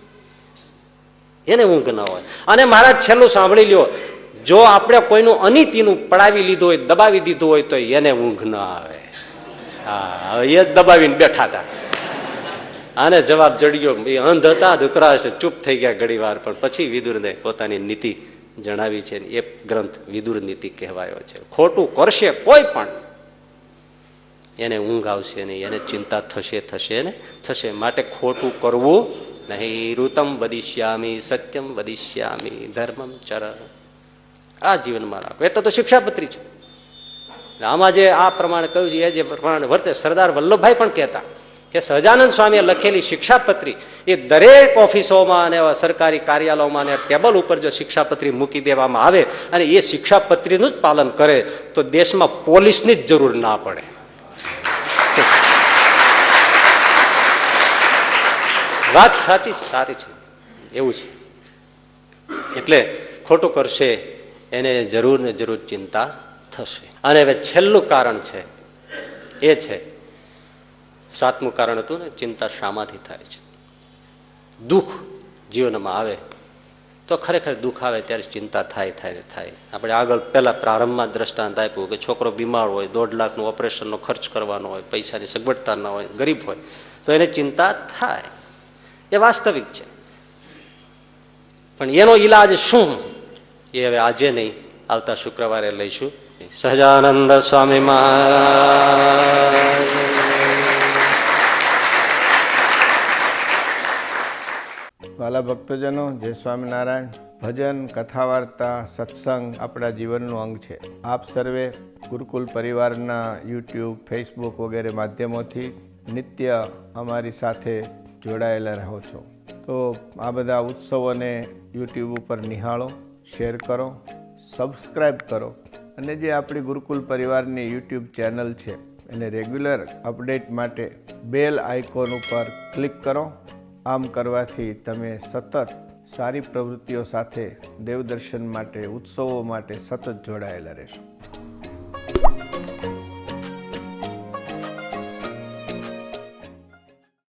એને ઊંઘ ના હોય. અને મહારાજ છેલ્લું સાંભળી લ્યો, જો આપણે કોઈનું અનિતિનું પડાવી લીધું હોય, દબાવી દીધું હોય તો એને ઊંઘ ના આવે. હા, એ જ દબાવીને બેઠા હતા. આને જવાબ જડ્યો. એ અંધ હતા, ધૃતરાષ્ટ્ર ચૂપ થઈ ગયા ઘડી વાર, પણ પછી વિદુરને પોતાની નીતિ જણાવી છે. એ ગ્રંથ વિદુર નીતિ કહેવાયો છે. ખોટું કરશે કોઈ પણ એને ઊંઘ આવશે નહીં, એને ચિંતા થશે ને થશે. માટે ખોટું કરવું નહીં. ઋતમ વદિષ્યામી, સત્યમ વદિષ્યામી, ધર્મમ ચર. આ જીવનમાં રાખો. એટલે તો શિક્ષાપત્રી છે. આમાં જે આ પ્રમાણે કહ્યું છે એ જે પ્રમાણે વર્તે. સરદાર વલ્લભભાઈ પણ કહેતા કે સહજાનંદ સ્વામીએ લખેલી શિક્ષાપત્રી એ દરેક ઓફિસોમાં અને સરકારી કાર્યાલયોમાં અને ટેબલ ઉપર જો શિક્ષાપત્રી મૂકી દેવામાં આવે અને એ શિક્ષાપત્રીનું જ પાલન કરે તો દેશમાં પોલીસની જ જરૂર ના પડે. વાત સાચી, સારી છે, એવું છે. એટલે ખોટું કરશે એને જરૂર ને જરૂર ચિંતા થશે. અને હવે છેલ્લું કારણ છે એ છે, સાતમું કારણ હતું ને, ચિંતા શામાંથી થાય છે? દુઃખ જીવનમાં આવે તો ખરેખર દુઃખ આવે ત્યારે ચિંતા થાય. આપણે આગળ પહેલા પ્રારંભમાં દ્રષ્ટાંત આપ્યું કે છોકરો બીમાર હોય, 1.5 લાખનું ઓપરેશનનો ખર્ચ કરવાનો હોય, પૈસાની સગવડતા ના હોય, ગરીબ હોય તો એને ચિંતા થાય. એ વાસ્તવિક છે. પણ એનો ઈલાજ શું એ હવે આજે નહીં, આવતા શુક્રવારે લઈશું. સહજાનંદ સ્વામી મહારાજ. વાલા ભક્તજનો, જય સ્વામિનારાયણ. ભજન, કથા વાર્તા, સત્સંગ આપણા જીવનનું અંગ છે. આપ સર્વે ગુરુકુલ પરિવારના યુટ્યુબ, ફેસબુક વગેરે માધ્યમોથી નિત્ય અમારી સાથે જોડાયેલા રહો છો. તો આ બધા ઉત્સવોને યુટ્યુબ ઉપર નિહાળો, શેર કરો, સબસ્ક્રાઈબ કરો અને જે આપણી ગુરુકુલ પરિવારની યુટ્યુબ ચેનલ છે એને રેગ્યુલર અપડેટ માટે બેલ આઇકોન ઉપર ક્લિક કરો. આમ કરવાથી તમે સતત સારી પ્રવૃત્તિઓ સાથે દેવદર્શન માટે, ઉત્સવો માટે સતત જોડાયેલા રહેશો.